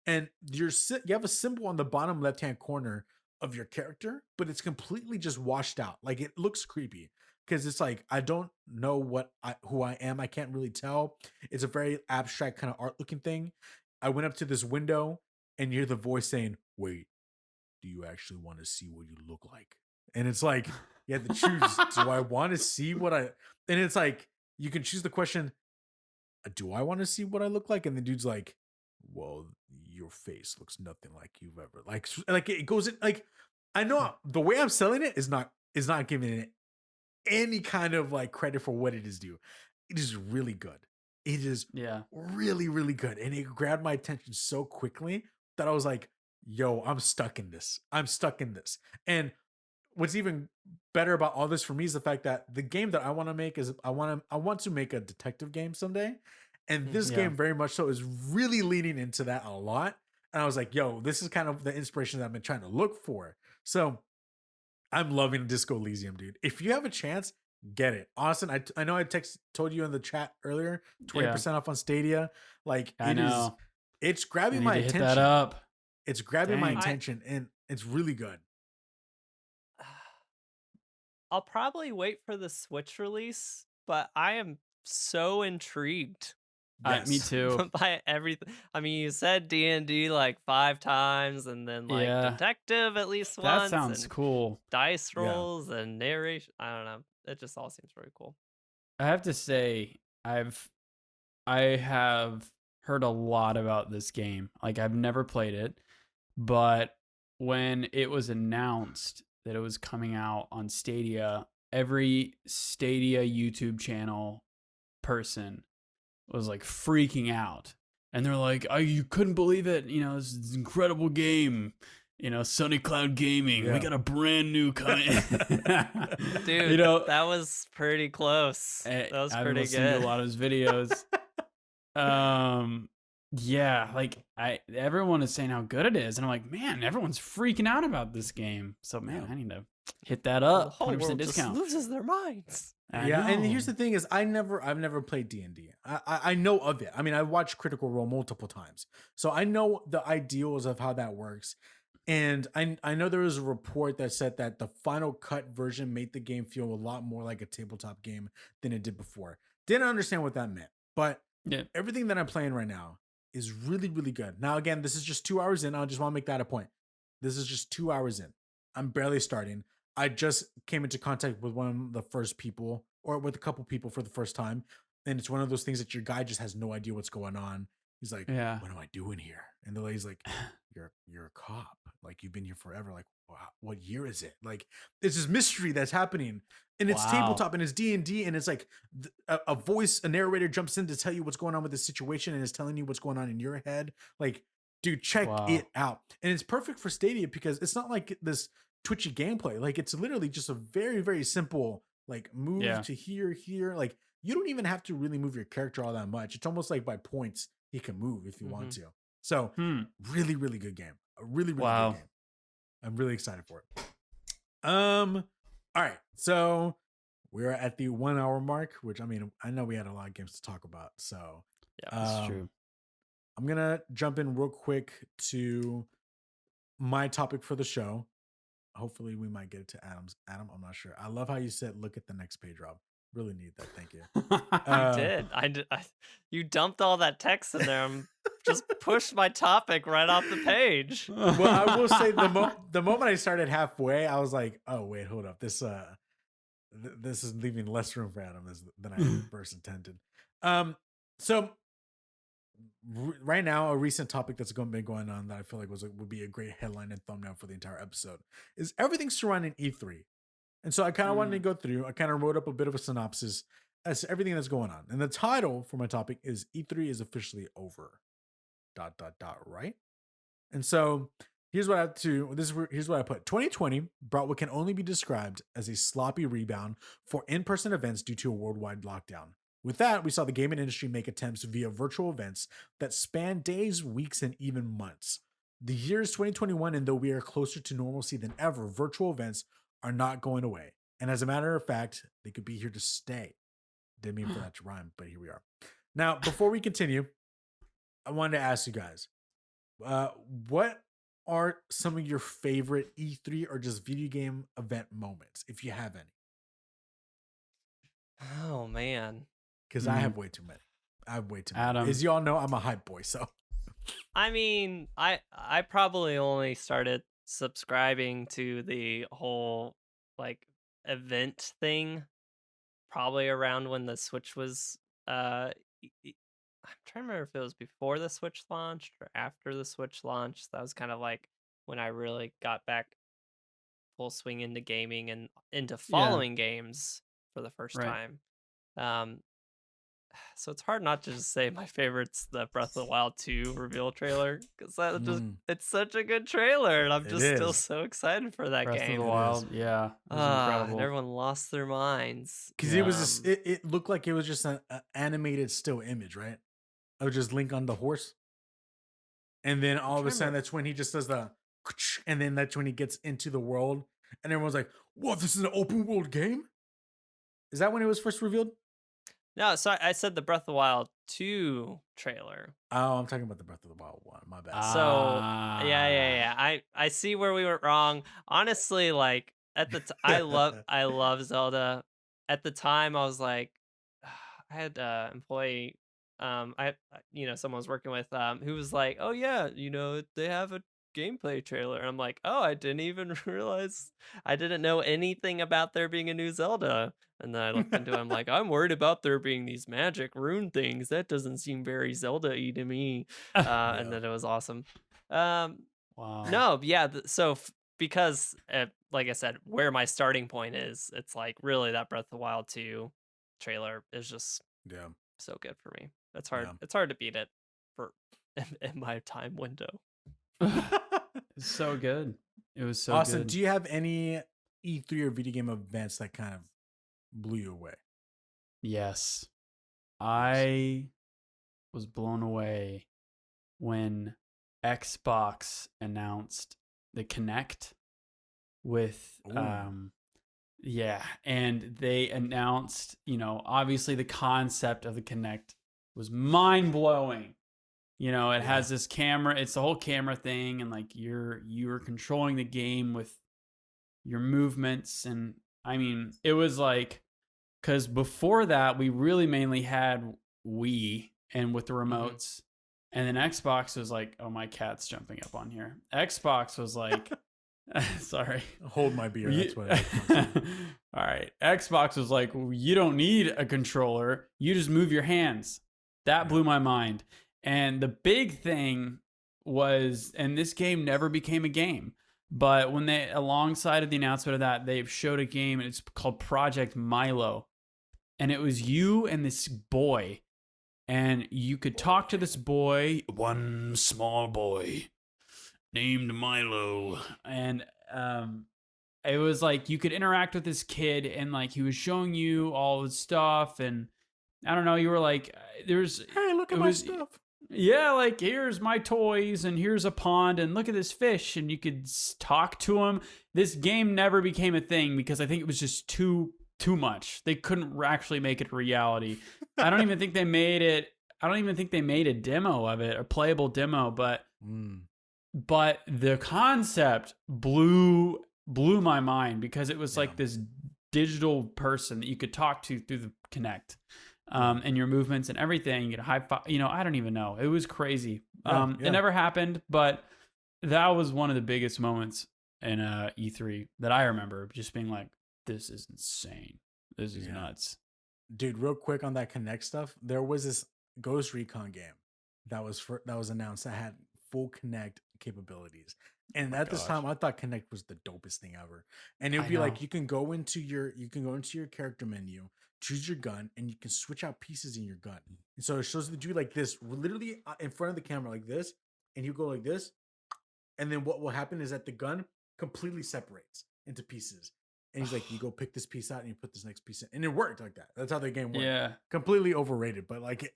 And you have a symbol on the bottom left-hand corner of your character, but it's completely just washed out. Like, it looks creepy because it's like, I don't know who I am. I can't really tell. It's a very abstract kind of art looking thing. I went up to this window, and you hear the voice saying, "Wait, do you actually want to see what you look like?" And it's like, you have to choose. Do I want to see what and it's like, you can choose the question, do I want to see what I look like? And the dude's like, well, your face looks nothing like you've ever like it goes in, like, I know the way I'm selling it is not giving it any kind of like credit for what it is due. It is really good. It is Yeah. really, really good. And it grabbed my attention so quickly that I was like, yo, I'm stuck in this. I'm stuck in this. And what's even better about all this for me is the fact that the game that I want to make is I want to make a detective game someday. And this Yeah. game very much so is really leaning into that a lot. And I was like, yo, this is kind of the inspiration that I've been trying to look for. So I'm loving Disco Elysium, dude. If you have a chance, get it. Austin, I know I told you in the chat earlier, 20% off on Stadia. Like I know. it's I grabbing need my to hit attention. that up. It's grabbing my Dang. attention and it's really good. I'll probably wait for the Switch release, but I am so intrigued Me Yes. too. by everything. I mean, you said D&D like 5 times, and then like Yeah. detective at least That once, sounds and cool. dice Yeah. rolls and narration. I don't know. It just all seems very cool. I have to say, I have heard a lot about this game. Like I've never played it, but when it was announced that it was coming out on Stadia, every Stadia YouTube channel person was like freaking out. And they're like, "Oh, you couldn't believe it. You know, this incredible game. You know, Sunny Cloud Gaming. We Yeah. got a brand new kind." Dude, you know, that was pretty close. That was I've pretty listened good. to a lot of his videos. Yeah, like everyone is saying how good it is, and I'm like, man, everyone's freaking out about this game. So man, Yeah. I need to hit that The up. whole 100% world just discount. loses their minds. Yeah, and here's know. the thing: is I've never played D&D. I know of it. I mean, I watched Critical Role multiple times, so I know the ideals of how that works. And I know there was a report that said that the Final Cut version made the game feel a lot more like a tabletop game than it did before. Didn't understand what that meant, but Yeah. everything that I'm playing right now is really, really good. Now, again, this is just 2 hours in. I just want to make that a point. This is just 2 hours in. I'm barely starting. I just came into contact with one of the first people, or with a couple people for the first time. And it's one of those things that your guy just has no idea what's going on. He's like, Yeah. what am I doing here? And the lady's like, you're a cop. Like, you've been here forever. Like, what year is it? Like, it's this mystery that's happening. And it's Wow. tabletop and it's D&D, and it's like a voice, a narrator jumps in to tell you what's going on with the situation and is telling you what's going on in your head. Like, dude, check Wow. it out. And it's perfect for Stadia because it's not like this twitchy gameplay. Like, it's literally just a very, very simple, like, move Yeah. to here. Like, you don't even have to really move your character all that much. It's almost like by points he can move if you want to. So really, really good game. A really, really Wow. good game. I'm really excited for it. All right. So we're at the 1 hour mark, which, I mean, I know we had a lot of games to talk about. So Yeah, That's true. I'm gonna jump in real quick to my topic for the show. Hopefully we might get it to Adam, I'm not sure. I love how you said, look at the next page, Rob. Really need that. Thank you. I did. You dumped all that text in there. I'm just pushed my topic right off the page. Well, I will say the moment I started halfway, I was like, oh wait, hold up. This is leaving less room for Adam than I first intended. So right now, a recent topic that's been going on that I feel like would be a great headline and thumbnail for the entire episode is everything surrounding E3. And so I kind of wanted to go through. I kind of wrote up a bit of a synopsis as to everything that's going on. And the title for my topic is E3 is officially over. ... Right? And so here's what I put. 2020 brought what can only be described as a sloppy rebound for in-person events due to a worldwide lockdown. With that, we saw the gaming industry make attempts via virtual events that span days, weeks, and even months. The year is 2021, and though we are closer to normalcy than ever, virtual events are not going away. And as a matter of fact, they could be here to stay. Didn't mean for that to rhyme, but here we are. Now, before we continue, I wanted to ask you guys, what are some of your favorite E3 or just video game event moments, if you have any? Oh man. Because I have way too many. I have way too many. Adam. As y'all know, I'm a hype boy, so. I mean, I probably only started subscribing to the whole like event thing probably around when the Switch was I'm trying to remember if it was before the Switch launched or after the Switch launched. That was kind of like when I really got back full swing into gaming and into following games for the first Right. time. Um So it's hard not to just say my favorite's the Breath of the Wild 2 reveal trailer because it's such a good trailer and I'm It just still is. so excited for that Breath of game. the It is. Wild, yeah, it was And incredible. everyone lost their minds. Because it was just, it looked like it was just an animated still image, right? Of just Link on the horse. And then all of a sudden, that's when he just does the, and then that's when he gets into the world. And everyone's like, what, this is an open world game? Is that when it was first revealed? No, so I said the Breath of the Wild 2 trailer. Oh, I'm talking about the Breath of the Wild one. My bad. So yeah. I see where we went wrong. Honestly, like at the I love Zelda. At the time, I was like, I had an employee, someone I was working with, who was like, oh yeah, they have a gameplay trailer. And I'm like, oh, I didn't even realize, I didn't know anything about there being a new Zelda. And then I looked into it, I'm like, I'm worried about there being these magic rune things. That doesn't seem very Zelda-y to me. And then it was awesome. Wow. No, yeah. Because, like I said, where my starting point is, it's like really that Breath of the Wild 2 trailer is just so good for me. It's hard. It's hard to beat it for in my time window. It's so good. It was so Austin, good. do you have any E3 or video game events that kind of blew you away? Yes. I was blown away when Xbox announced the Kinect with and they announced, obviously the concept of the Kinect was mind-blowing. It has this camera, it's the whole camera thing, and like you're controlling the game with your movements. And I mean, it was like, because before that we really mainly had Wii and with the remotes, and then Xbox was like, oh, my cat's jumping up on here. Xbox was like, sorry, hold my beer. That's what all right. Xbox was like, well, you don't need a controller, you just move your hands. That blew my mind. And the big thing was, and this game never became a game, but when they, alongside of the announcement of that, they showed a game, and it's called Project Milo. And it was you and this boy, and you could talk to this boy, one small boy named Milo. And it was like you could interact with this kid, and like he was showing you all his stuff. And I don't know, you were like, hey, look at my stuff. Yeah, like, here's my toys, and here's a pond, and look at this fish, and you could talk to him. This game never became a thing because I think it was just too much. They couldn't actually make it a reality. I don't even think they made it. I don't even think they made a demo of it, a playable demo, but the concept blew my mind because it was like this digital person that you could talk to through the Kinect. And your movements and everything, you get a high five, I don't even know. It was crazy. It never happened, but that was one of the biggest moments in E3 that I remember, just being like, this is insane. This is nuts. Dude, real quick on that Kinect stuff, there was this Ghost Recon game that was announced that had full Kinect capabilities. And at this time, I thought Kinect was the dopest thing ever. And it would be like, you can go into your character menu, choose your gun, and you can switch out pieces in your gun. And so it shows you like this, literally in front of the camera like this, and you go like this. And then what will happen is that the gun completely separates into pieces. And he's like, you go pick this piece out and you put this next piece in. And it worked like that. That's how the game worked. Yeah. Completely overrated. But like,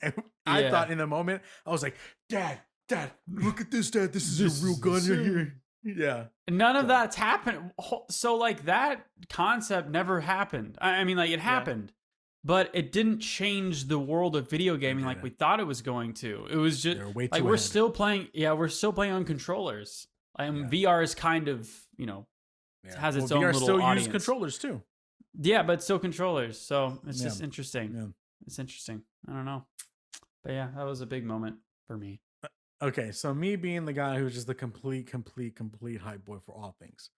I thought in the moment, I was like, Dad, look at this, Dad. This is a real gun right here. Yeah. None of that's happened. So like that concept never happened. I mean, like it happened, but it didn't change the world of video gaming like we thought it was going to. It was just like we're still playing. Yeah, we're still playing on controllers. VR is kind of, has its own VR little still audience. use controllers too. Yeah, but still controllers. So it's just interesting. Yeah. It's interesting. I don't know. But yeah, that was a big moment for me. Okay, so me being the guy who's just the complete hype boy for all things.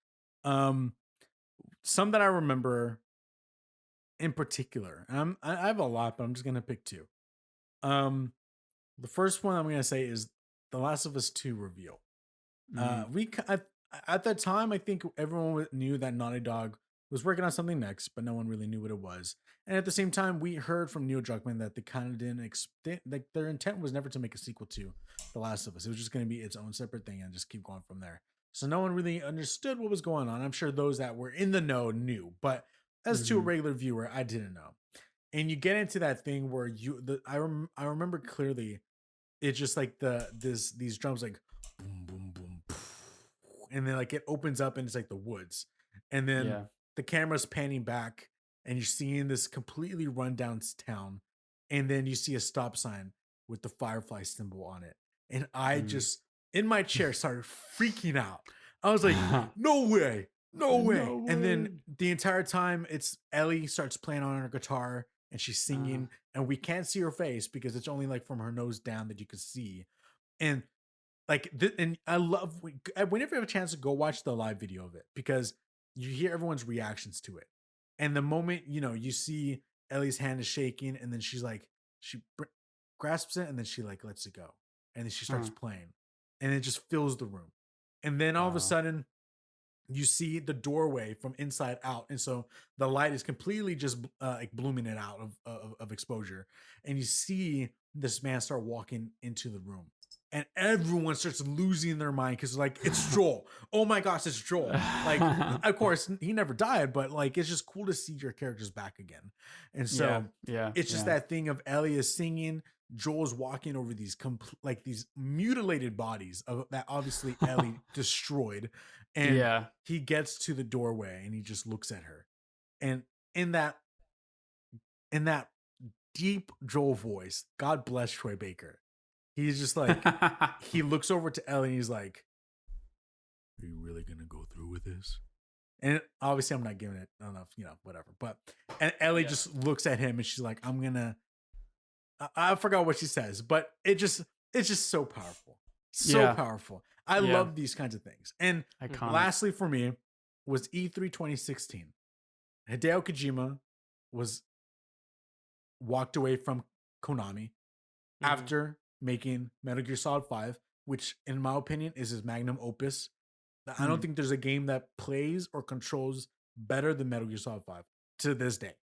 Some that I remember in particular. I have a lot, but I'm just gonna pick two. The first one I'm gonna say is The Last of Us 2 reveal. At that time, I think everyone knew that Naughty Dog was working on something next, but no one really knew what it was. And at the same time, we heard from Neil Druckmann that they kind of didn't like their intent was never to make a sequel to The Last of Us. It was just going to be its own separate thing and just keep going from there. So no one really understood what was going on. I'm sure those that were in the know knew, but as to a regular viewer, I didn't know. And you get into that thing where I remember clearly it's just like these drums like boom boom boom and then like it opens up and it's like the woods, and then the camera's panning back and you're seeing this completely run down town, and then you see a stop sign with the firefly symbol on it, and I just in my chair started freaking out. I was like, no way, no way. And then the entire time it's Ellie starts playing on her guitar and she's singing, and we can't see her face because it's only like from her nose down that you can see. And like, and I love whenever you have a chance to go watch the live video of it, because you hear everyone's reactions to it. And the moment, you see Ellie's hand is shaking, and then she's like, she grasps it, and then she like lets it go. And then she starts playing, and it just fills the room. And then all of a sudden, you see the doorway from inside out, and so the light is completely just like blooming it out of exposure, and you see this man start walking into the room, and everyone starts losing their mind because like it's Joel. Oh my gosh, it's Joel! Like, of course he never died, but like it's just cool to see your characters back again. And so it's just that thing of Ellie is singing, Joel's walking over these like these mutilated bodies of that obviously Ellie destroyed. And he gets to the doorway and he just looks at her. And in that deep Joel voice, God bless Troy Baker. He's just like, he looks over to Ellie and he's like, are you really going to go through with this? And obviously I'm not giving it enough, whatever. But, and Ellie just looks at him and she's like, I forgot what she says, but it's just so powerful. So powerful. I love these kinds of things. And lastly for me was E3 2016. Hideo Kojima walked away from Konami after making Metal Gear Solid 5, which in my opinion is his magnum opus. I don't think there's a game that plays or controls better than Metal Gear Solid 5 to this day.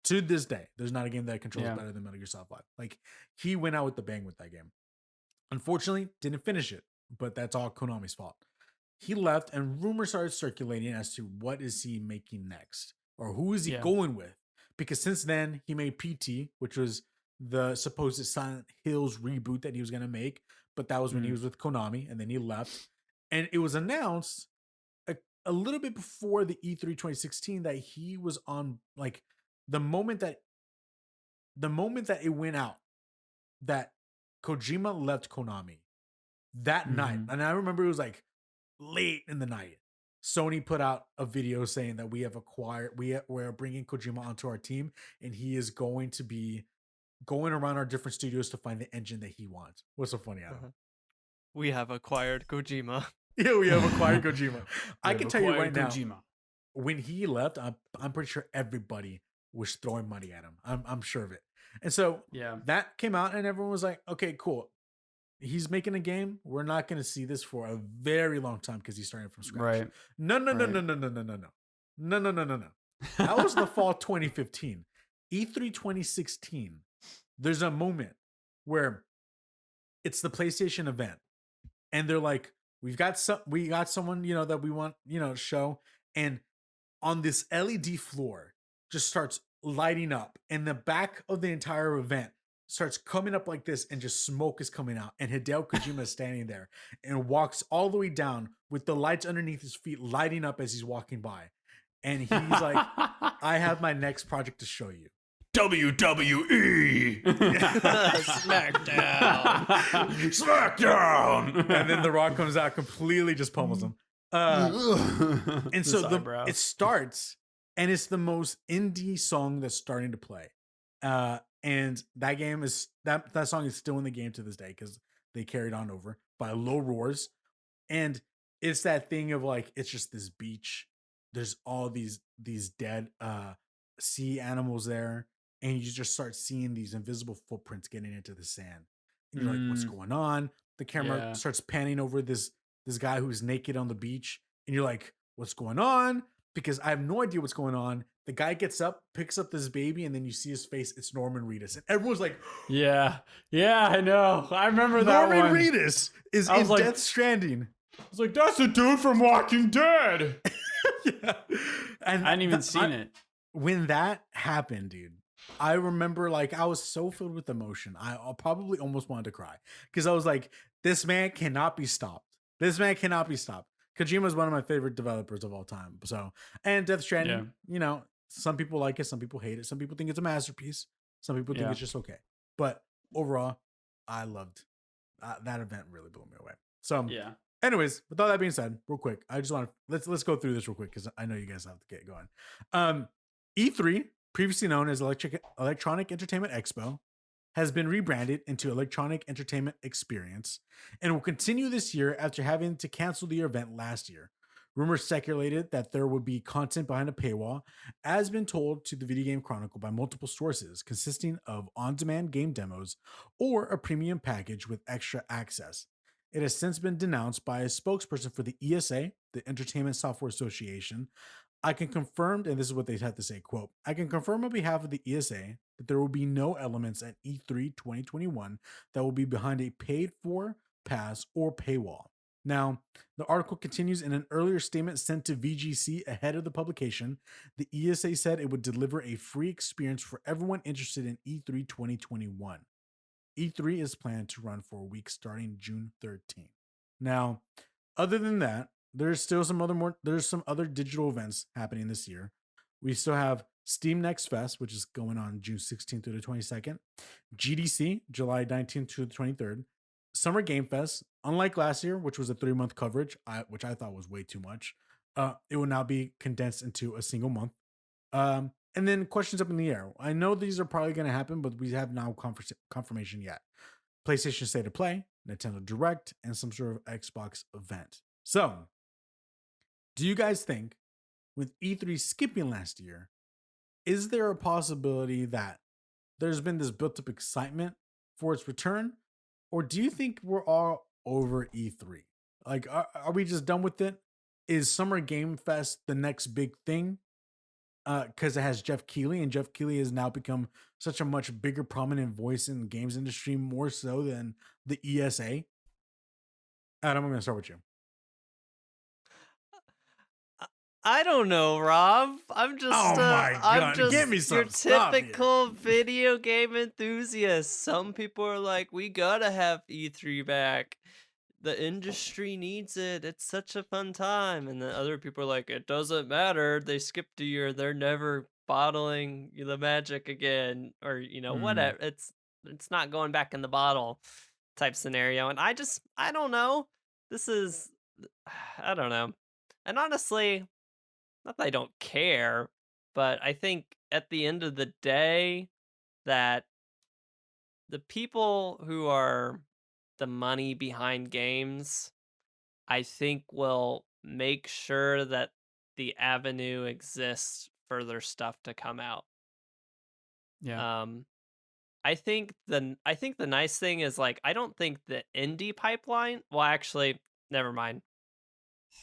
To this day, there's not a game that controls better than Metal Gear Solid 5. Like, he went out with the bang with that game. Unfortunately, didn't finish it, but that's all Konami's fault. He left, and rumors started circulating as to what is he making next, or who is he going with? Because since then, he made PT, which was the supposed Silent Hills reboot that he was going to make, but that was when he was with Konami, and then he left. And it was announced a little bit before the E3 2016 that he was on, like, the moment that it went out that Kojima left Konami that night. And I remember it was like late in the night. Sony put out a video saying that we're bringing Kojima onto our team, and he is going to be going around our different studios to find the engine that he wants. What's so funny, Adam? We have acquired Kojima. Yeah, we have acquired Kojima. I can tell you right now, when he left, I'm pretty sure everybody was throwing money at him. I'm sure of it. And so that came out, and everyone was like, okay, cool. He's making a game. We're not going to see this for a very long time because he's starting from scratch. Right. No. That was the fall 2015. E3 2016. There's a moment where it's the PlayStation event, and they're like, we got someone, that we want, to show. And on this LED floor just starts lighting up, and the back of the entire event starts coming up like this, and just smoke is coming out, and Hideo Kojima is standing there and walks all the way down with the lights underneath his feet lighting up as he's walking by. And he's like, I have my next project to show you. WWE Smackdown. And then The Rock comes out, completely just pummels him. And so it starts, and it's the most indie song that's starting to play. And that game is that song is still in the game to this day because they carried on over by Low Roars. And it's that thing of like, it's just this beach. There's all these dead sea animals there. And you just start seeing these invisible footprints getting into the sand. And you're like, what's going on? The camera starts panning over this guy who's naked on the beach. And you're like, what's going on? because I have no idea what's going on. The guy gets up, picks up this baby, and then you see his face. It's Norman Reedus, and everyone's like, Yeah, I know. I remember that Norman one. Reedus is in like, Death Stranding. I was like, that's the dude from Walking Dead. Yeah. And I hadn't even seen it. When that happened, dude, I remember like I was so filled with emotion. I probably almost wanted to cry because I was like, this man cannot be stopped. This man cannot be stopped. Kojima is one of my favorite developers of all time. So, and Death Stranding, you know, some people like it, some people hate it, some people think it's a masterpiece, some people think it's just okay. But overall, I loved that event. Really blew me away. So, anyways, with all that being said, real quick, I just want to let's go through this real quick because I know you guys have to get going. E3, previously known as Electronic Entertainment Expo, has been rebranded into Electronic Entertainment Experience and will continue this year after having to cancel the event last year. Rumors speculated that there would be content behind a paywall, as been told to the Video Game Chronicle by multiple sources, consisting of on-demand game demos or a premium package with extra access. It has since been denounced by a spokesperson for the ESA, the Entertainment Software Association. I can confirm, and this is what they had to say, quote, I can confirm on behalf of the ESA that there will be no elements at E3 2021 that will be behind a paid-for pass or paywall. Now, the article continues in an earlier statement sent to VGC ahead of the publication. The ESA said it would deliver a free experience for everyone interested in E3 2021. E3 is planned to run for a week starting June 13th. Now, other than that, there's still some other digital events happening this year. We still have Steam Next Fest, which is going on June 16th through the 22nd. GDC, July 19th to the 23rd. Summer Game Fest, unlike last year, which was a 3-month coverage, which I thought was way too much. It will now be condensed into a single month. And then questions up in the air. I know these are probably going to happen, but we have no confirmation yet. PlayStation State of Play, Nintendo Direct, and some sort of Xbox event. So, do you guys think with E3 skipping last year, is there a possibility that there's been this built-up excitement for its return? Or do you think we're all over E3? Like, are we just done with it? Is Summer Game Fest the next big thing? Because it has Jeff Keighley, and Jeff Keighley has now become such a much bigger, prominent voice in the games industry, more so than the ESA. Adam, I'm going to start with you. I don't know, Rob. I'm just I'm just give me some your typical video game enthusiast. Some people are like, we gotta have E3 back. The industry needs it. It's such a fun time. And then other people are like, it doesn't matter. They skipped a year. They're never bottling the magic again. Or, whatever. It's not going back in the bottle type scenario. And I don't know. I don't know. And honestly, not that I don't care, but I think at the end of the day that the people who are the money behind games, I think will make sure that the avenue exists for their stuff to come out. Yeah. I think the nice thing is like I don't think the indie pipeline, well actually, never mind.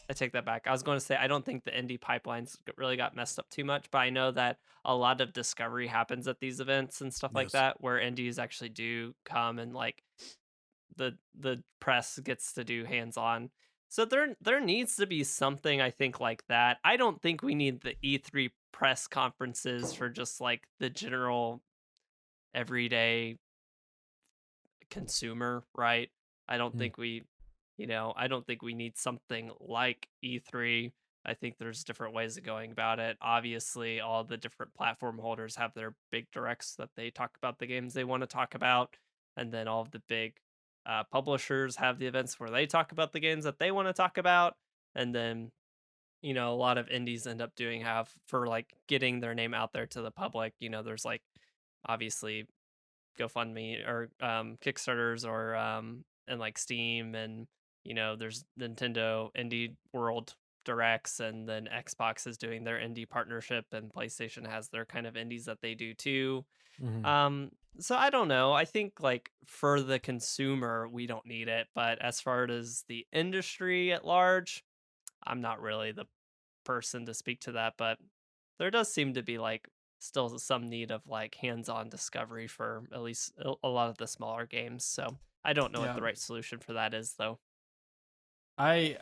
I take that back. I was going to say I don't think the indie pipelines really got messed up too much, but I know that a lot of discovery happens at these events and stuff like that, where indies actually do come and like the press gets to do hands-on. So there needs to be something I think like that. I don't think we need the E3 press conferences for just like the general everyday consumer, right? I don't think we I don't think we need something like E3. I think there's different ways of going about it. Obviously, all the different platform holders have their big directs that they talk about the games they want to talk about. And then all of the big publishers have the events where they talk about the games that they want to talk about. And then, a lot of indies end up doing for like getting their name out there to the public. There's like obviously GoFundMe or Kickstarters or and like Steam and there's Nintendo Indie World Directs, and then Xbox is doing their indie partnership, and PlayStation has their kind of indies that they do too. So I don't know. I think like for the consumer, we don't need it, but as far as the industry at large, I'm not really the person to speak to that, but there does seem to be like still some need of like hands-on discovery for at least a lot of the smaller games. So I don't know what Yeah. the right solution for that is, though. I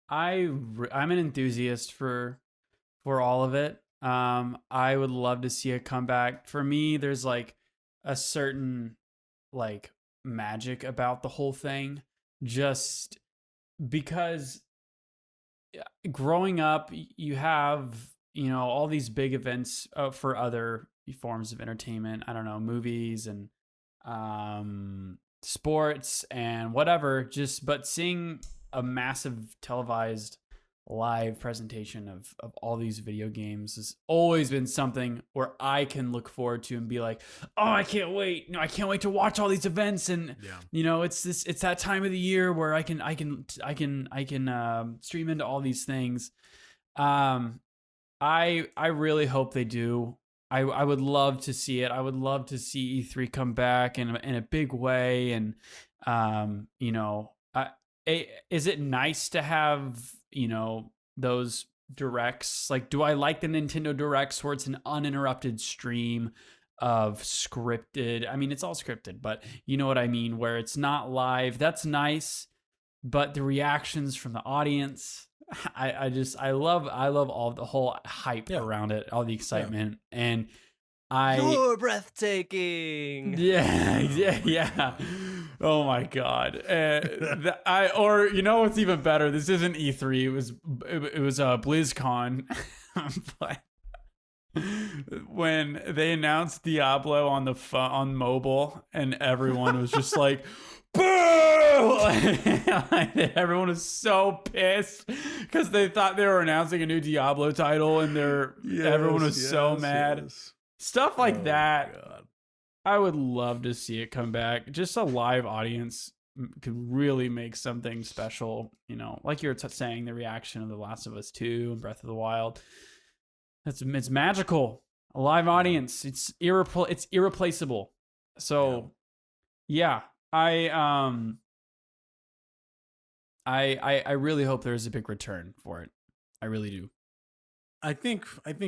I'm an enthusiast for all of it. I would love to see it come back. For me, there's like a certain like magic about the whole thing, just because growing up, you have all these big events for other forms of entertainment. I don't know, movies and sports and whatever. But seeing a massive televised live presentation of all these video games has always been something where I can look forward to and be like, oh, I can't wait. I can't wait to watch all these events. And it's that time of the year where I can stream into all these things. I really hope they do. I would love to see it. I would love to see E3 come back in a big way. And is it nice to have those directs? Like, do I like the Nintendo directs where it's an uninterrupted stream of scripted? I mean, it's all scripted, but you know what I mean, where it's not live. That's nice, but the reactions from the audience, I love all the whole hype around it, all the excitement, and you're breathtaking. Yeah. Oh my god. Or what's even better? This isn't E3. It was BlizzCon. But when they announced Diablo on mobile, and everyone was just like, boo! Everyone was so pissed because they thought they were announcing a new Diablo title, and everyone was so mad. Yes. Stuff like that. God. I would love to see it come back. Just a live audience could really make something special. Like you were saying, the reaction of The Last of Us 2 and Breath of the Wild. It's magical. A live audience. It's irreplaceable. So, yeah. I really hope there's a big return for it. I really do. I think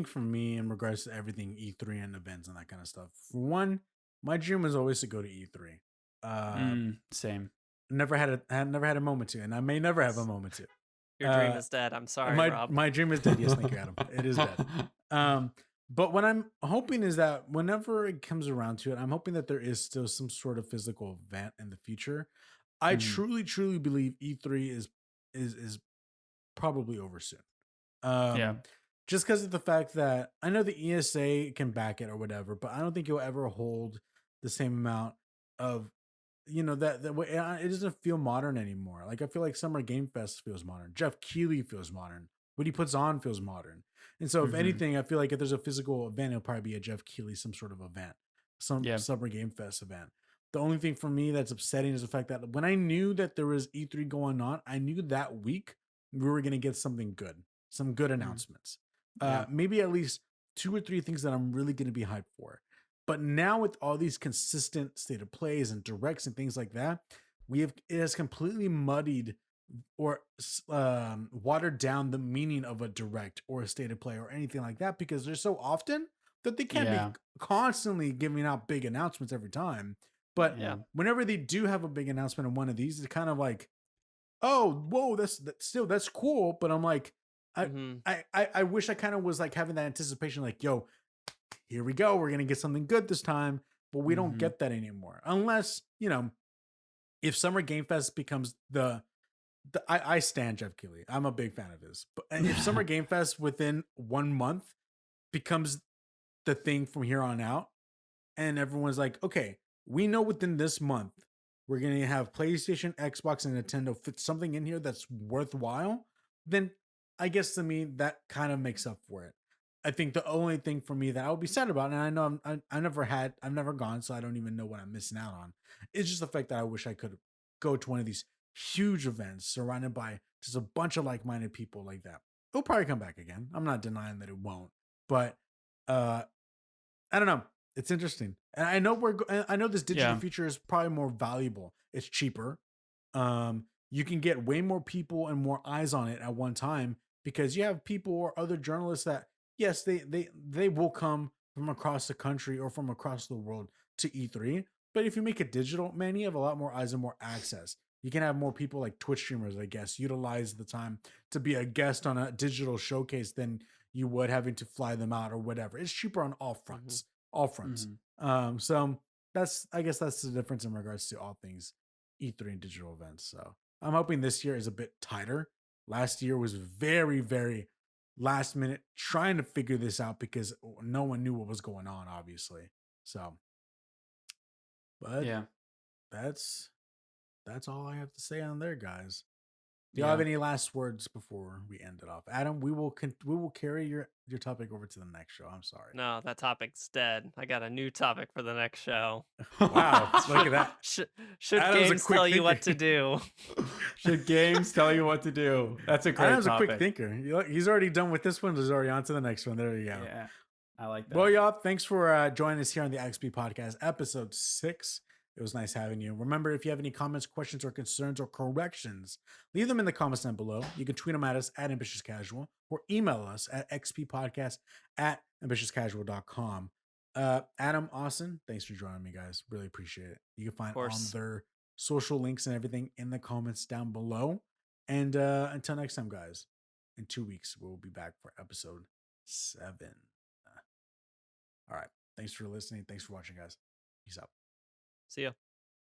for me, in regards to everything E3 and events and that kind of stuff, for one, my dream was always to go to E3. Same. Never had a moment to, and I may never have a moment to. Your dream is dead. I'm sorry, Rob. My dream is dead. Yes, thank you, Adam. It is dead. But what I'm hoping is that whenever it comes around to it, I'm hoping that there is still some sort of physical event in the future. I truly believe E3 is probably over soon. Just because of the fact that I know the ESA can back it or whatever, but I don't think it'll ever hold the same amount of, that way. It doesn't feel modern anymore. Like, I feel like Summer Game Fest feels modern. Jeff Keighley feels modern. What he puts on feels modern. And so if anything, I feel like if there's a physical event, it'll probably be a Jeff Keighley, some sort of event, Summer Game Fest event. The only thing for me that's upsetting is the fact that when I knew that there was E3 going on, I knew that week we were going to get something good, some good announcements. Maybe at least 2 or 3 things that I'm really going to be hyped for. But now with all these consistent state of plays and directs and things like that, it has completely muddied or watered down the meaning of a direct or a state of play or anything like that, because they're so often that they can't be constantly giving out big announcements every time. But whenever they do have a big announcement in one of these, it's kind of like, oh, whoa, that's cool. But I'm like, I wish I kind of was like having that anticipation, like, yo, here we go. We're going to get something good this time. But we don't get that anymore. Unless, if Summer Game Fest becomes I stand Jeff Keighley. I'm a big fan of his. But if Summer Game Fest within 1 month becomes the thing from here on out, and everyone's like, okay, we know within this month we're going to have PlayStation, Xbox, and Nintendo fit something in here that's worthwhile, then I guess to me that kind of makes up for it. I think the only thing for me that I would be sad about, and I know I've never gone, so I don't even know what I'm missing out on, is just the fact that I wish I could go to one of these huge events surrounded by just a bunch of like-minded people like that. It'll probably come back again. I'm not denying that it won't, but I don't know. It's interesting, and I know this digital feature is probably more valuable. It's cheaper. You can get way more people and more eyes on it at one time because you have people or other journalists that, yes, they will come from across the country or from across the world to E3. But if you make it digital, man, you have a lot more eyes and more access. You can have more people like Twitch streamers, I guess, utilize the time to be a guest on a digital showcase than you would having to fly them out or whatever. It's cheaper on all fronts, all fronts. So I guess that's the difference in regards to all things E3 and digital events. So I'm hoping this year is a bit tighter. Last year was very, very last minute trying to figure this out because no one knew what was going on, obviously. So, but Yeah. that's all I have to say on there, guys. Do you have any last words before we end it off? Adam, we will carry your topic over to the next show. I'm sorry. No, that topic's dead. I got a new topic for the next show. Wow, look at that. Should games tell you what to do? Should games tell you what to do? That's a great Adam's topic. a quick thinker. He's already done with this one. He's already on to the next one. There you go. Yeah, I like that. Well, y'all, thanks for joining us here on the XP Podcast, episode 6. It was nice having you. Remember, if you have any comments, questions, or concerns or corrections, leave them in the comments down below. You can tweet them at us at Ambitious Casual or email us at xppodcast@ambitiouscasual.com. Adam, Austin, thanks for joining me, guys. Really appreciate it. You can find all their social links and everything in the comments down below. And until next time, guys, in 2 weeks, we'll be back for episode 7. All right. Thanks for listening. Thanks for watching, guys. Peace out. See ya.